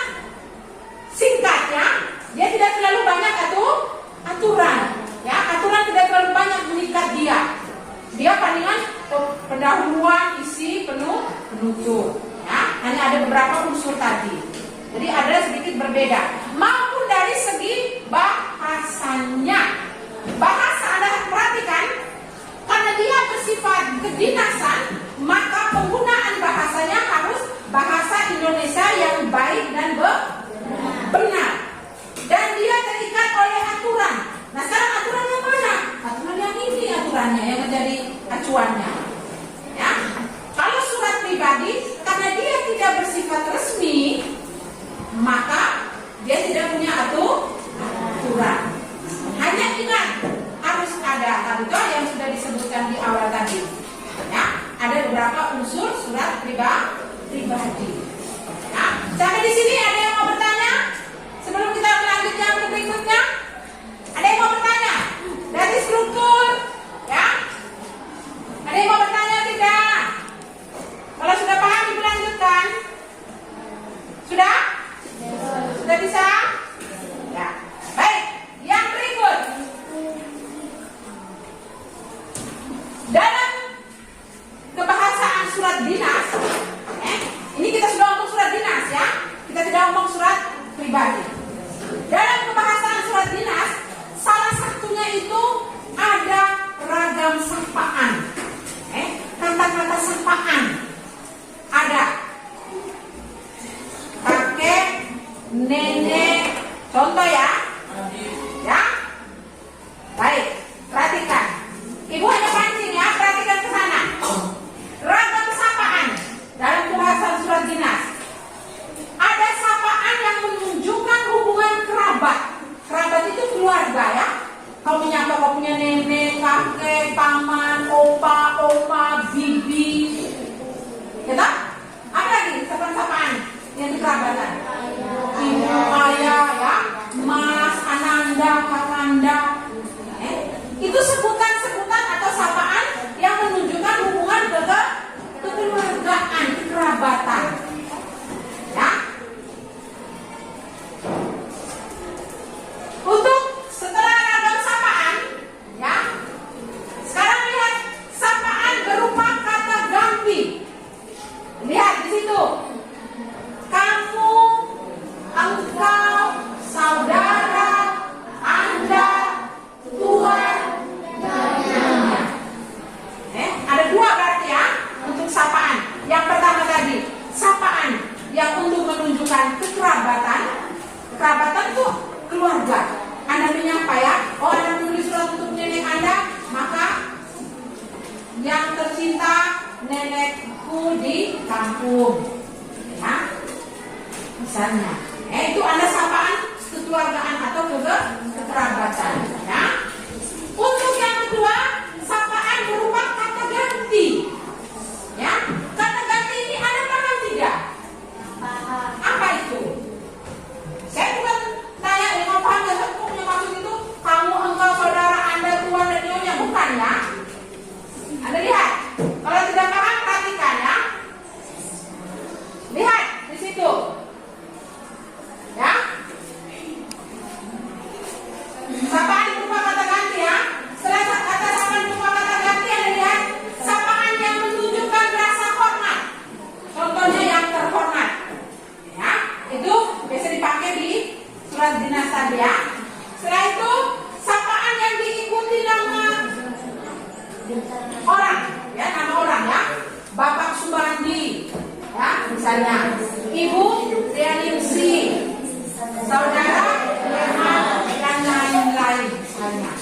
Speaker 2: singkat ya. Dia tidak terlalu banyak aturan. Ya, aturan tidak terlalu banyak mengikat dia. Dia palingan pendahuluan, isi, penutup. Ya, hanya ada beberapa unsur tadi. Jadi ada sedikit berbeda. Maupun dari segi bahasanya. Bahasa Anda perhatikan, karena dia bersifat kedinasan, maka penggunaan bahasanya harus bahasa Indonesia yang baik dan benar. Dan dia terikat oleh aturan. Nah, sekarang aturan yang mana? Aturan yang ini aturannya yang menjadi acuannya. Ya. Kalau surat pribadi, karena dia tidak bersifat resmi, maka dia tidak punya aturan. Hanya ingat harus ada tadi yang sudah disebutkan di awal tadi. Ya, ada beberapa unsur surat pribadi. Ya, sampai di sini ada yang mau bertanya? Sebelum kita melanjutkan ke berikutnya, ada yang mau bertanya? Dari struktur, ya? Ada yang mau bertanya tidak? Kalau sudah paham dilanjutkan. Sudah? Sudah bisa? Ya. Baik. Yang berikut, dalam kebahasaan surat dinas, ini kita sudah ngomong surat dinas ya, kita tidak ngomong surat pribadi. Dalam kebahasaan surat dinas, salah satunya itu ada ragam sapaan, kata-kata sapaan ada, kakek, nenek, contoh ya. Ya, baik, perhatikan. Ibu hanya pancing ya, perhatikan ke sana. Ragam sapaan dalam pembahasan surat dinas. Ada sapaan yang menunjukkan kekerabatan. Kekerabatan tuh keluarga. Anda menyampaikan, oh Anda menulis surat untuk nenek Anda, maka yang tercinta nenekku di kampung, ya, misalnya. Itu Anda sapaan kekeluargaan atau kekerabatan, ya. Untuk yang kedua, sapaan berupa kata ganti, ya. Kata ganti ini Anda paham tidak? Apa itu? Saya bukan tanya dengan paham dan hukumnya, maksud itu kamu, engkau, saudara Anda, tuan dan nyonya, bukan, ya. Anda lihat, kalau tidak paham perhatikan, ya. Lihat di situ, ya. Sapaan berupa kata ganti, ya. Setelah kata sapaan berupa kata ganti, Anda lihat sapaan yang menunjukkan rasa hormat. Contohnya yang terhormat, ya. Itu biasa dipakai di surat dinas tadi, ya. Setelah itu sapaan yang diikuti nama orang, ya, nama orang, ya. Bapak Subandi, ya, misalnya Ibu Rianingsi, saudara Leman, dan lain-lain, misalnya,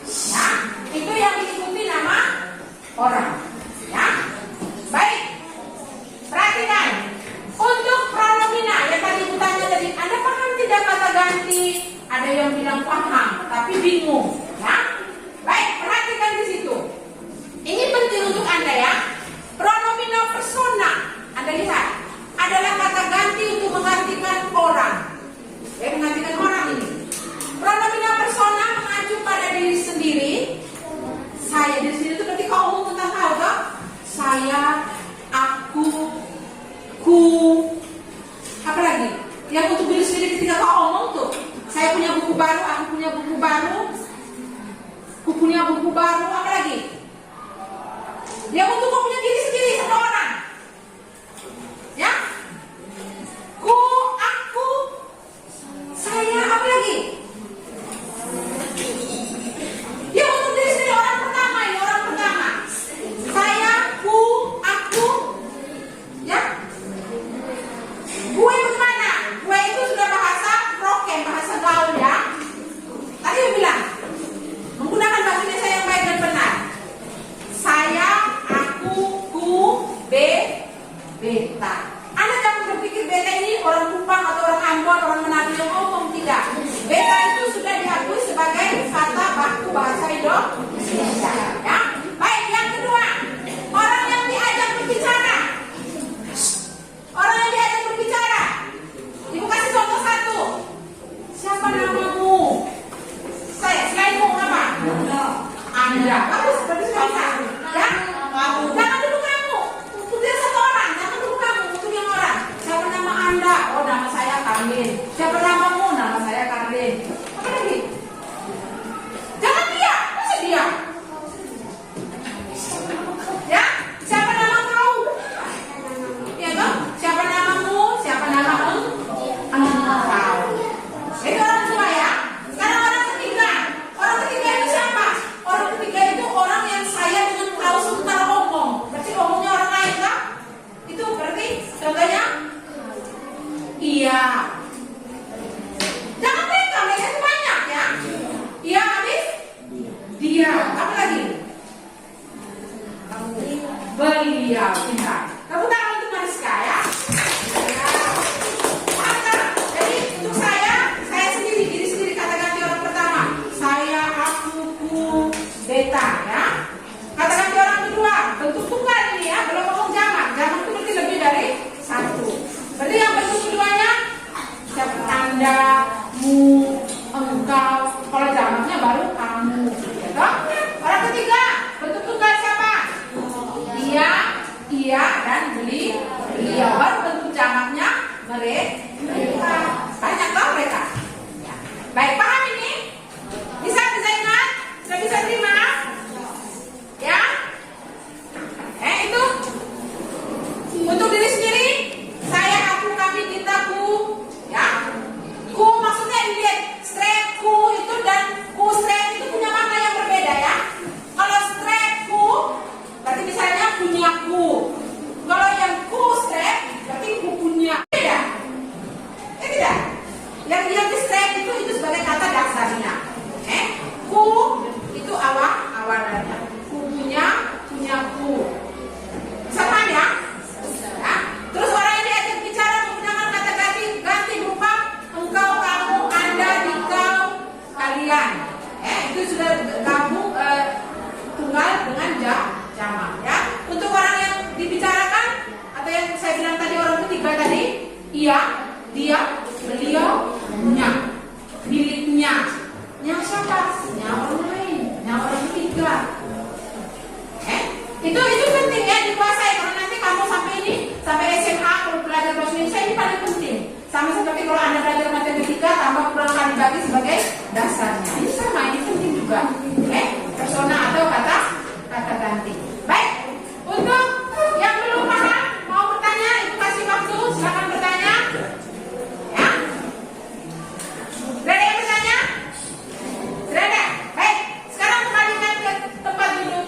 Speaker 2: ya. Itu yang diikuti nama orang, ya. Baik, perhatikan untuk pronomina yang tadi Ibu tanya tadi, Anda paham tidak kata ganti? Ada yang bilang paham tapi bingung, ya. Baik, perhatikan di situ. Ini penting untuk Anda, ya. Pronomina persona, Anda lihat, adalah kata ganti untuk menggantikan orang. Ya, menggantikan orang ini. Pronomina persona mengacu pada diri sendiri. Saya di sini itu ketika umum tentang tahu, toh? Saya, aku, ku, apa lagi? Yang untuk diri sendiri ketika kau omong tuh, saya punya buku baru, aku punya buku baru, ku punya buku baru, apa lagi? Yang untuk kau punya diri sendiri satu orang, ya? Ku, aku, saya, apa lagi? Yang untuk diri sendiri orang pertama, ini orang pertama. Saya, ku, aku, ya? Gue bagaimana? Gue itu sudah bahasa prokem, bahasa gaul, ya. Tadi aku bilang menggunakan bahasa Indonesia yang baik dan benar. Saya, aku, ku, beta. Anda jangan berpikir beta ini orang Kupang atau orang Ambon, orang Manado yang ngomong, tidak. Beta itu sudah diakui sebagai kata baku bahasa Indonesia, ya. Baik, yang kedua, orang yang diajak berbicara. Orang yang diajak berbicara. Ibu kasih contoh satu. Siapa namamu? Saya, selainmu apa? Anda. Bagus, berarti sudah bisa. Ya? Jangan dulu kamu. Untuk dia satu orang, jangan dulu kamu. Untuk yang orang. Siapa nama Anda? Oh, nama saya Karlin. Siapa namamu? Nama saya Karlin. Apa lagi? Jangan dia. Masa dia? Ya? Siapa nama kau? Ya toh? Siapa namamu? Siapa namamu? Engkau. Itu orang tua, ya. Sekarang orang ketiga. Orang ketiga itu siapa? Orang ketiga itu orang yang saya dengan kau sebentar omong. Berarti omongnya orang lain, kan? Itu berarti contohnya iya. Jangan mereka itu banyak, ya. Iya habis dia. Apa lagi? Beliau. Pintar. Tepuk tangan untuk Mariska, ya. Jadi untuk saya sendiri, diri sendiri, kata ganti orang pertama. Saya, aku, ku, beta, ya. Kata ganti orang kedua, bentuk tunggal ini, ya. Belum ngomong jamak. Jamak itu berarti lebih dari satu. Berarti yang bentuk keduanya siapa? Anda, mu, engkau. Kalau jamaknya baru kamu, ya toh? Orang ketiga, bentuk tunggal siapa? Dia, ia, dan beliau. Baru bentuk jamaknya mereka. Banyak toh mereka. Ya. Baik, paham ini? Bisa ingat? Sudah bisa terima? Ya? Itu untuk diri sendiri. Saya, aku, kami, kita, ku, ya. Ku maksudnya dilihat strekku itu dan ku strek itu punya makna yang berbeda, ya. Kalau strekku berarti misalnya punyaku. Kalau yang ku strek berarti ku punya. Beda. kalau Anda belajar matematika, tambah kurang kali bagi sebagai dasarnya. Ini sama, ini penting juga. Persona atau kata ganti. Baik, untuk yang belum paham, mau bertanya, Ibu kasih waktu, silakan bertanya. Ya. Sudah ada yang bertanya? Sudah ada? Baik, sekarang kembalikan ke tempat duduk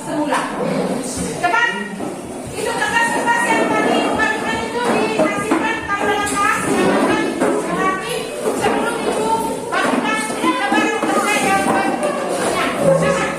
Speaker 2: semula. Cepat, itu kertas-kertas yang tadi kembalikan itu dihasilkan tampilan kelas yang rapi sebelum Ibu bagikan lebar kerja yang berikutnya. Silakan.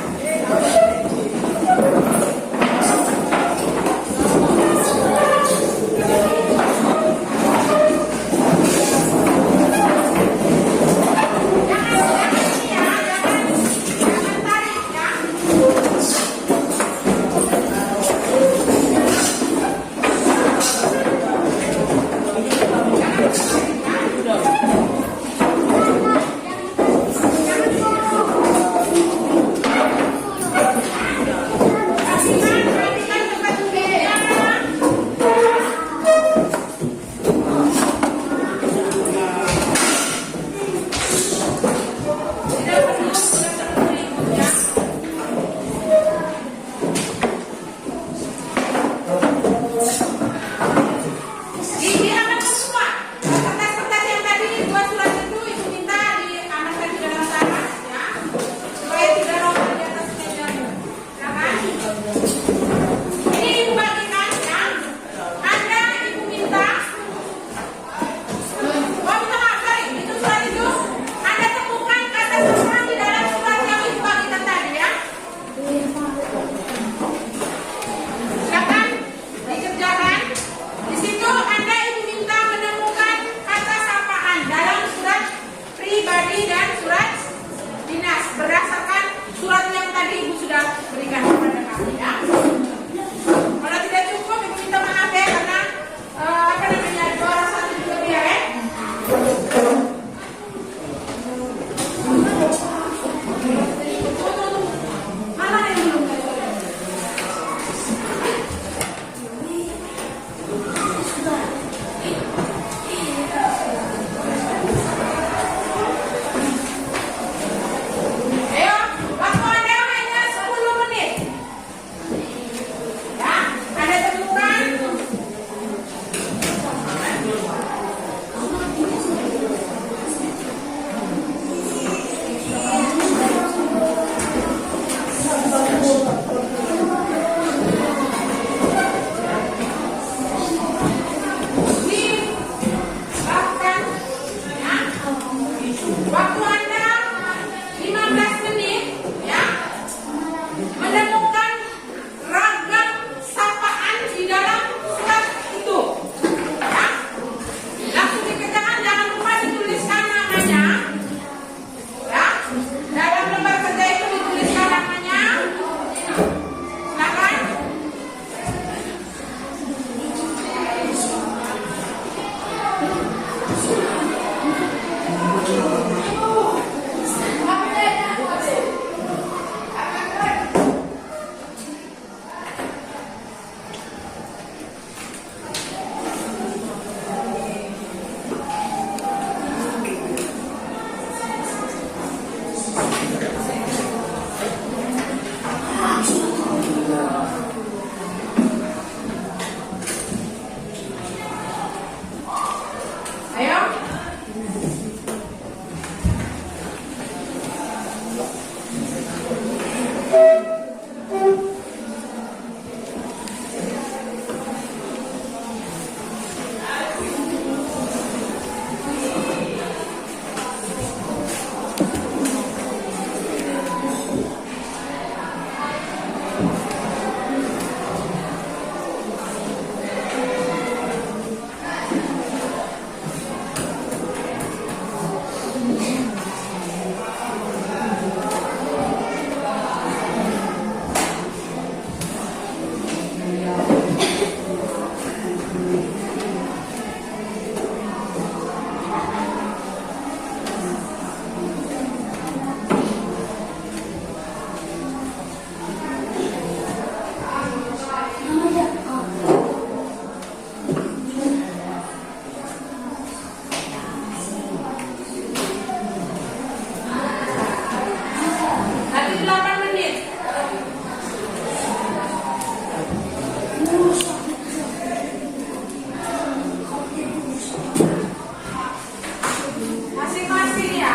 Speaker 2: Berdasarkan surat yang tadi Ibu sudah berikan kepada kami, ya. Masing-masing ya.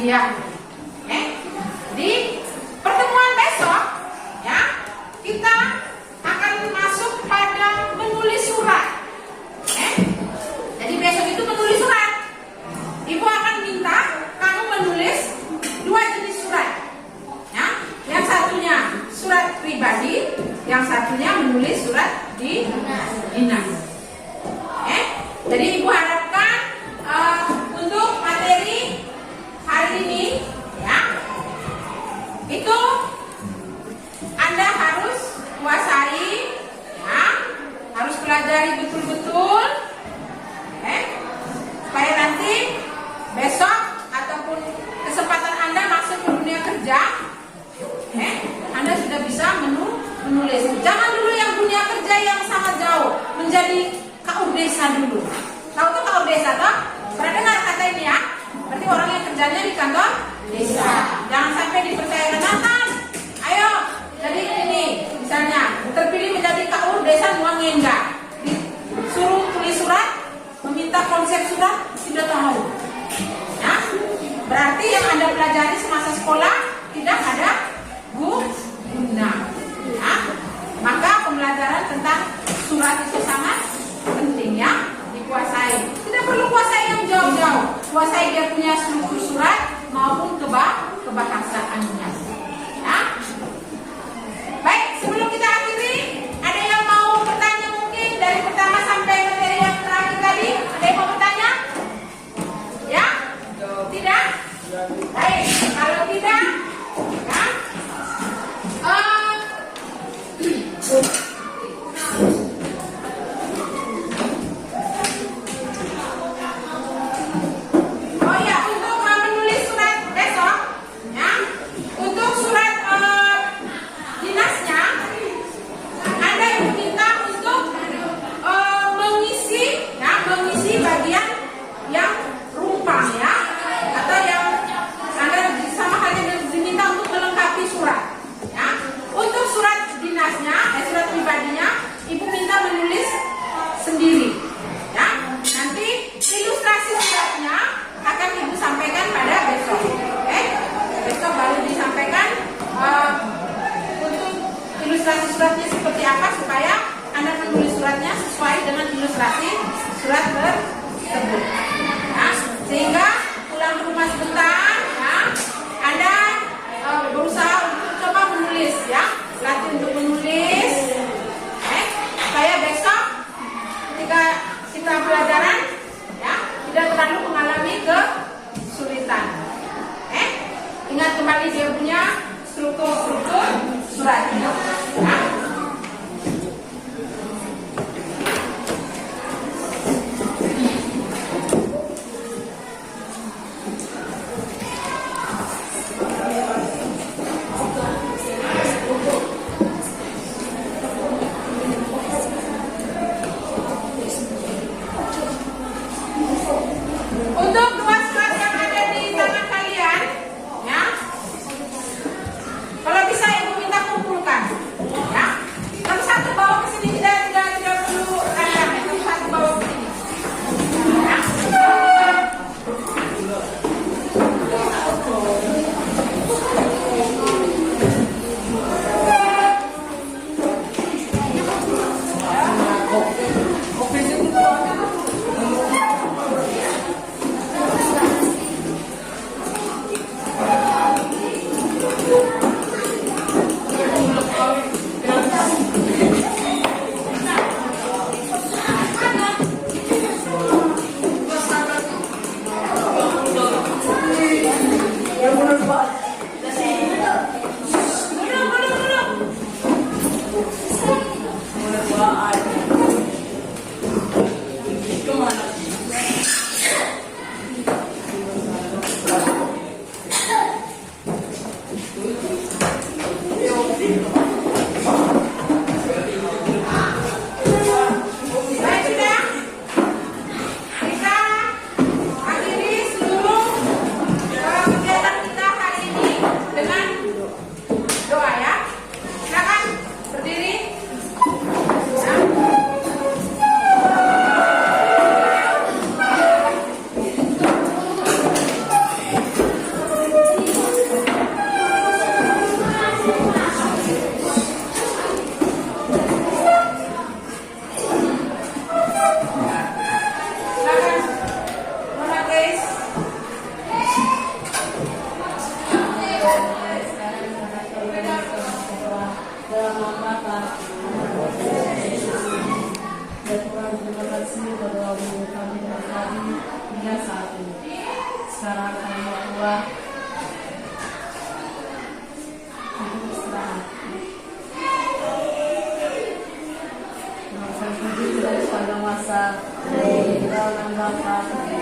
Speaker 2: dia. Di pertemuan besok, ya, kita akan masuk pada menulis surat. Jadi besok itu menulis surat. Ibu akan minta kamu menulis 2 jenis surat. Ya, yang satunya surat pribadi, yang satunya menulis surat di dinas. Jadi ibu harapkan untuk materi hari ini, ya, itu Anda harus kuasai, ya, harus pelajari betul-betul, supaya nanti besok ataupun kesempatan Anda masuk ke dunia kerja, Anda sudah bisa menulis. Jangan dulu yang dunia kerja yang sangat jauh, menjadi KUD desa dulu. Tahu tuh KUD desa toh? Pernah dengar kata ini ya? Berarti orang yang kerjanya di kantor desa. Jangan sampai dipercayakan Nathan. Ayo, jadi ini misalnya terpilih menjadi KUD desa Nuangin enggak? Disuruh tulis surat, meminta konsep surat, tidak tahu. Ya? Berarti yang Anda pelajari semasa sekolah tidak ada guna. Ya? Maka pembelajaran tentang surat itu sangat penting, ya, dikuasai. Tidak perlu kuasai yang jauh-jauh, kuasai dia punya struktur surat maupun kebahasaannya. Ya? Baik, sebelum kita akhiri, ada yang mau bertanya mungkin dari pertama sampai materi yang terakhir tadi? Ada yang mau bertanya? Ya? Tidak? Baik, kalau tidak, ya. Oh ya, untuk menulis surat besok, ya, untuk
Speaker 1: hingga saat ini. Sekarang kami mau keluar untuk istirahat. Saya setuju tidak sepanjang masa. Kita akan dapat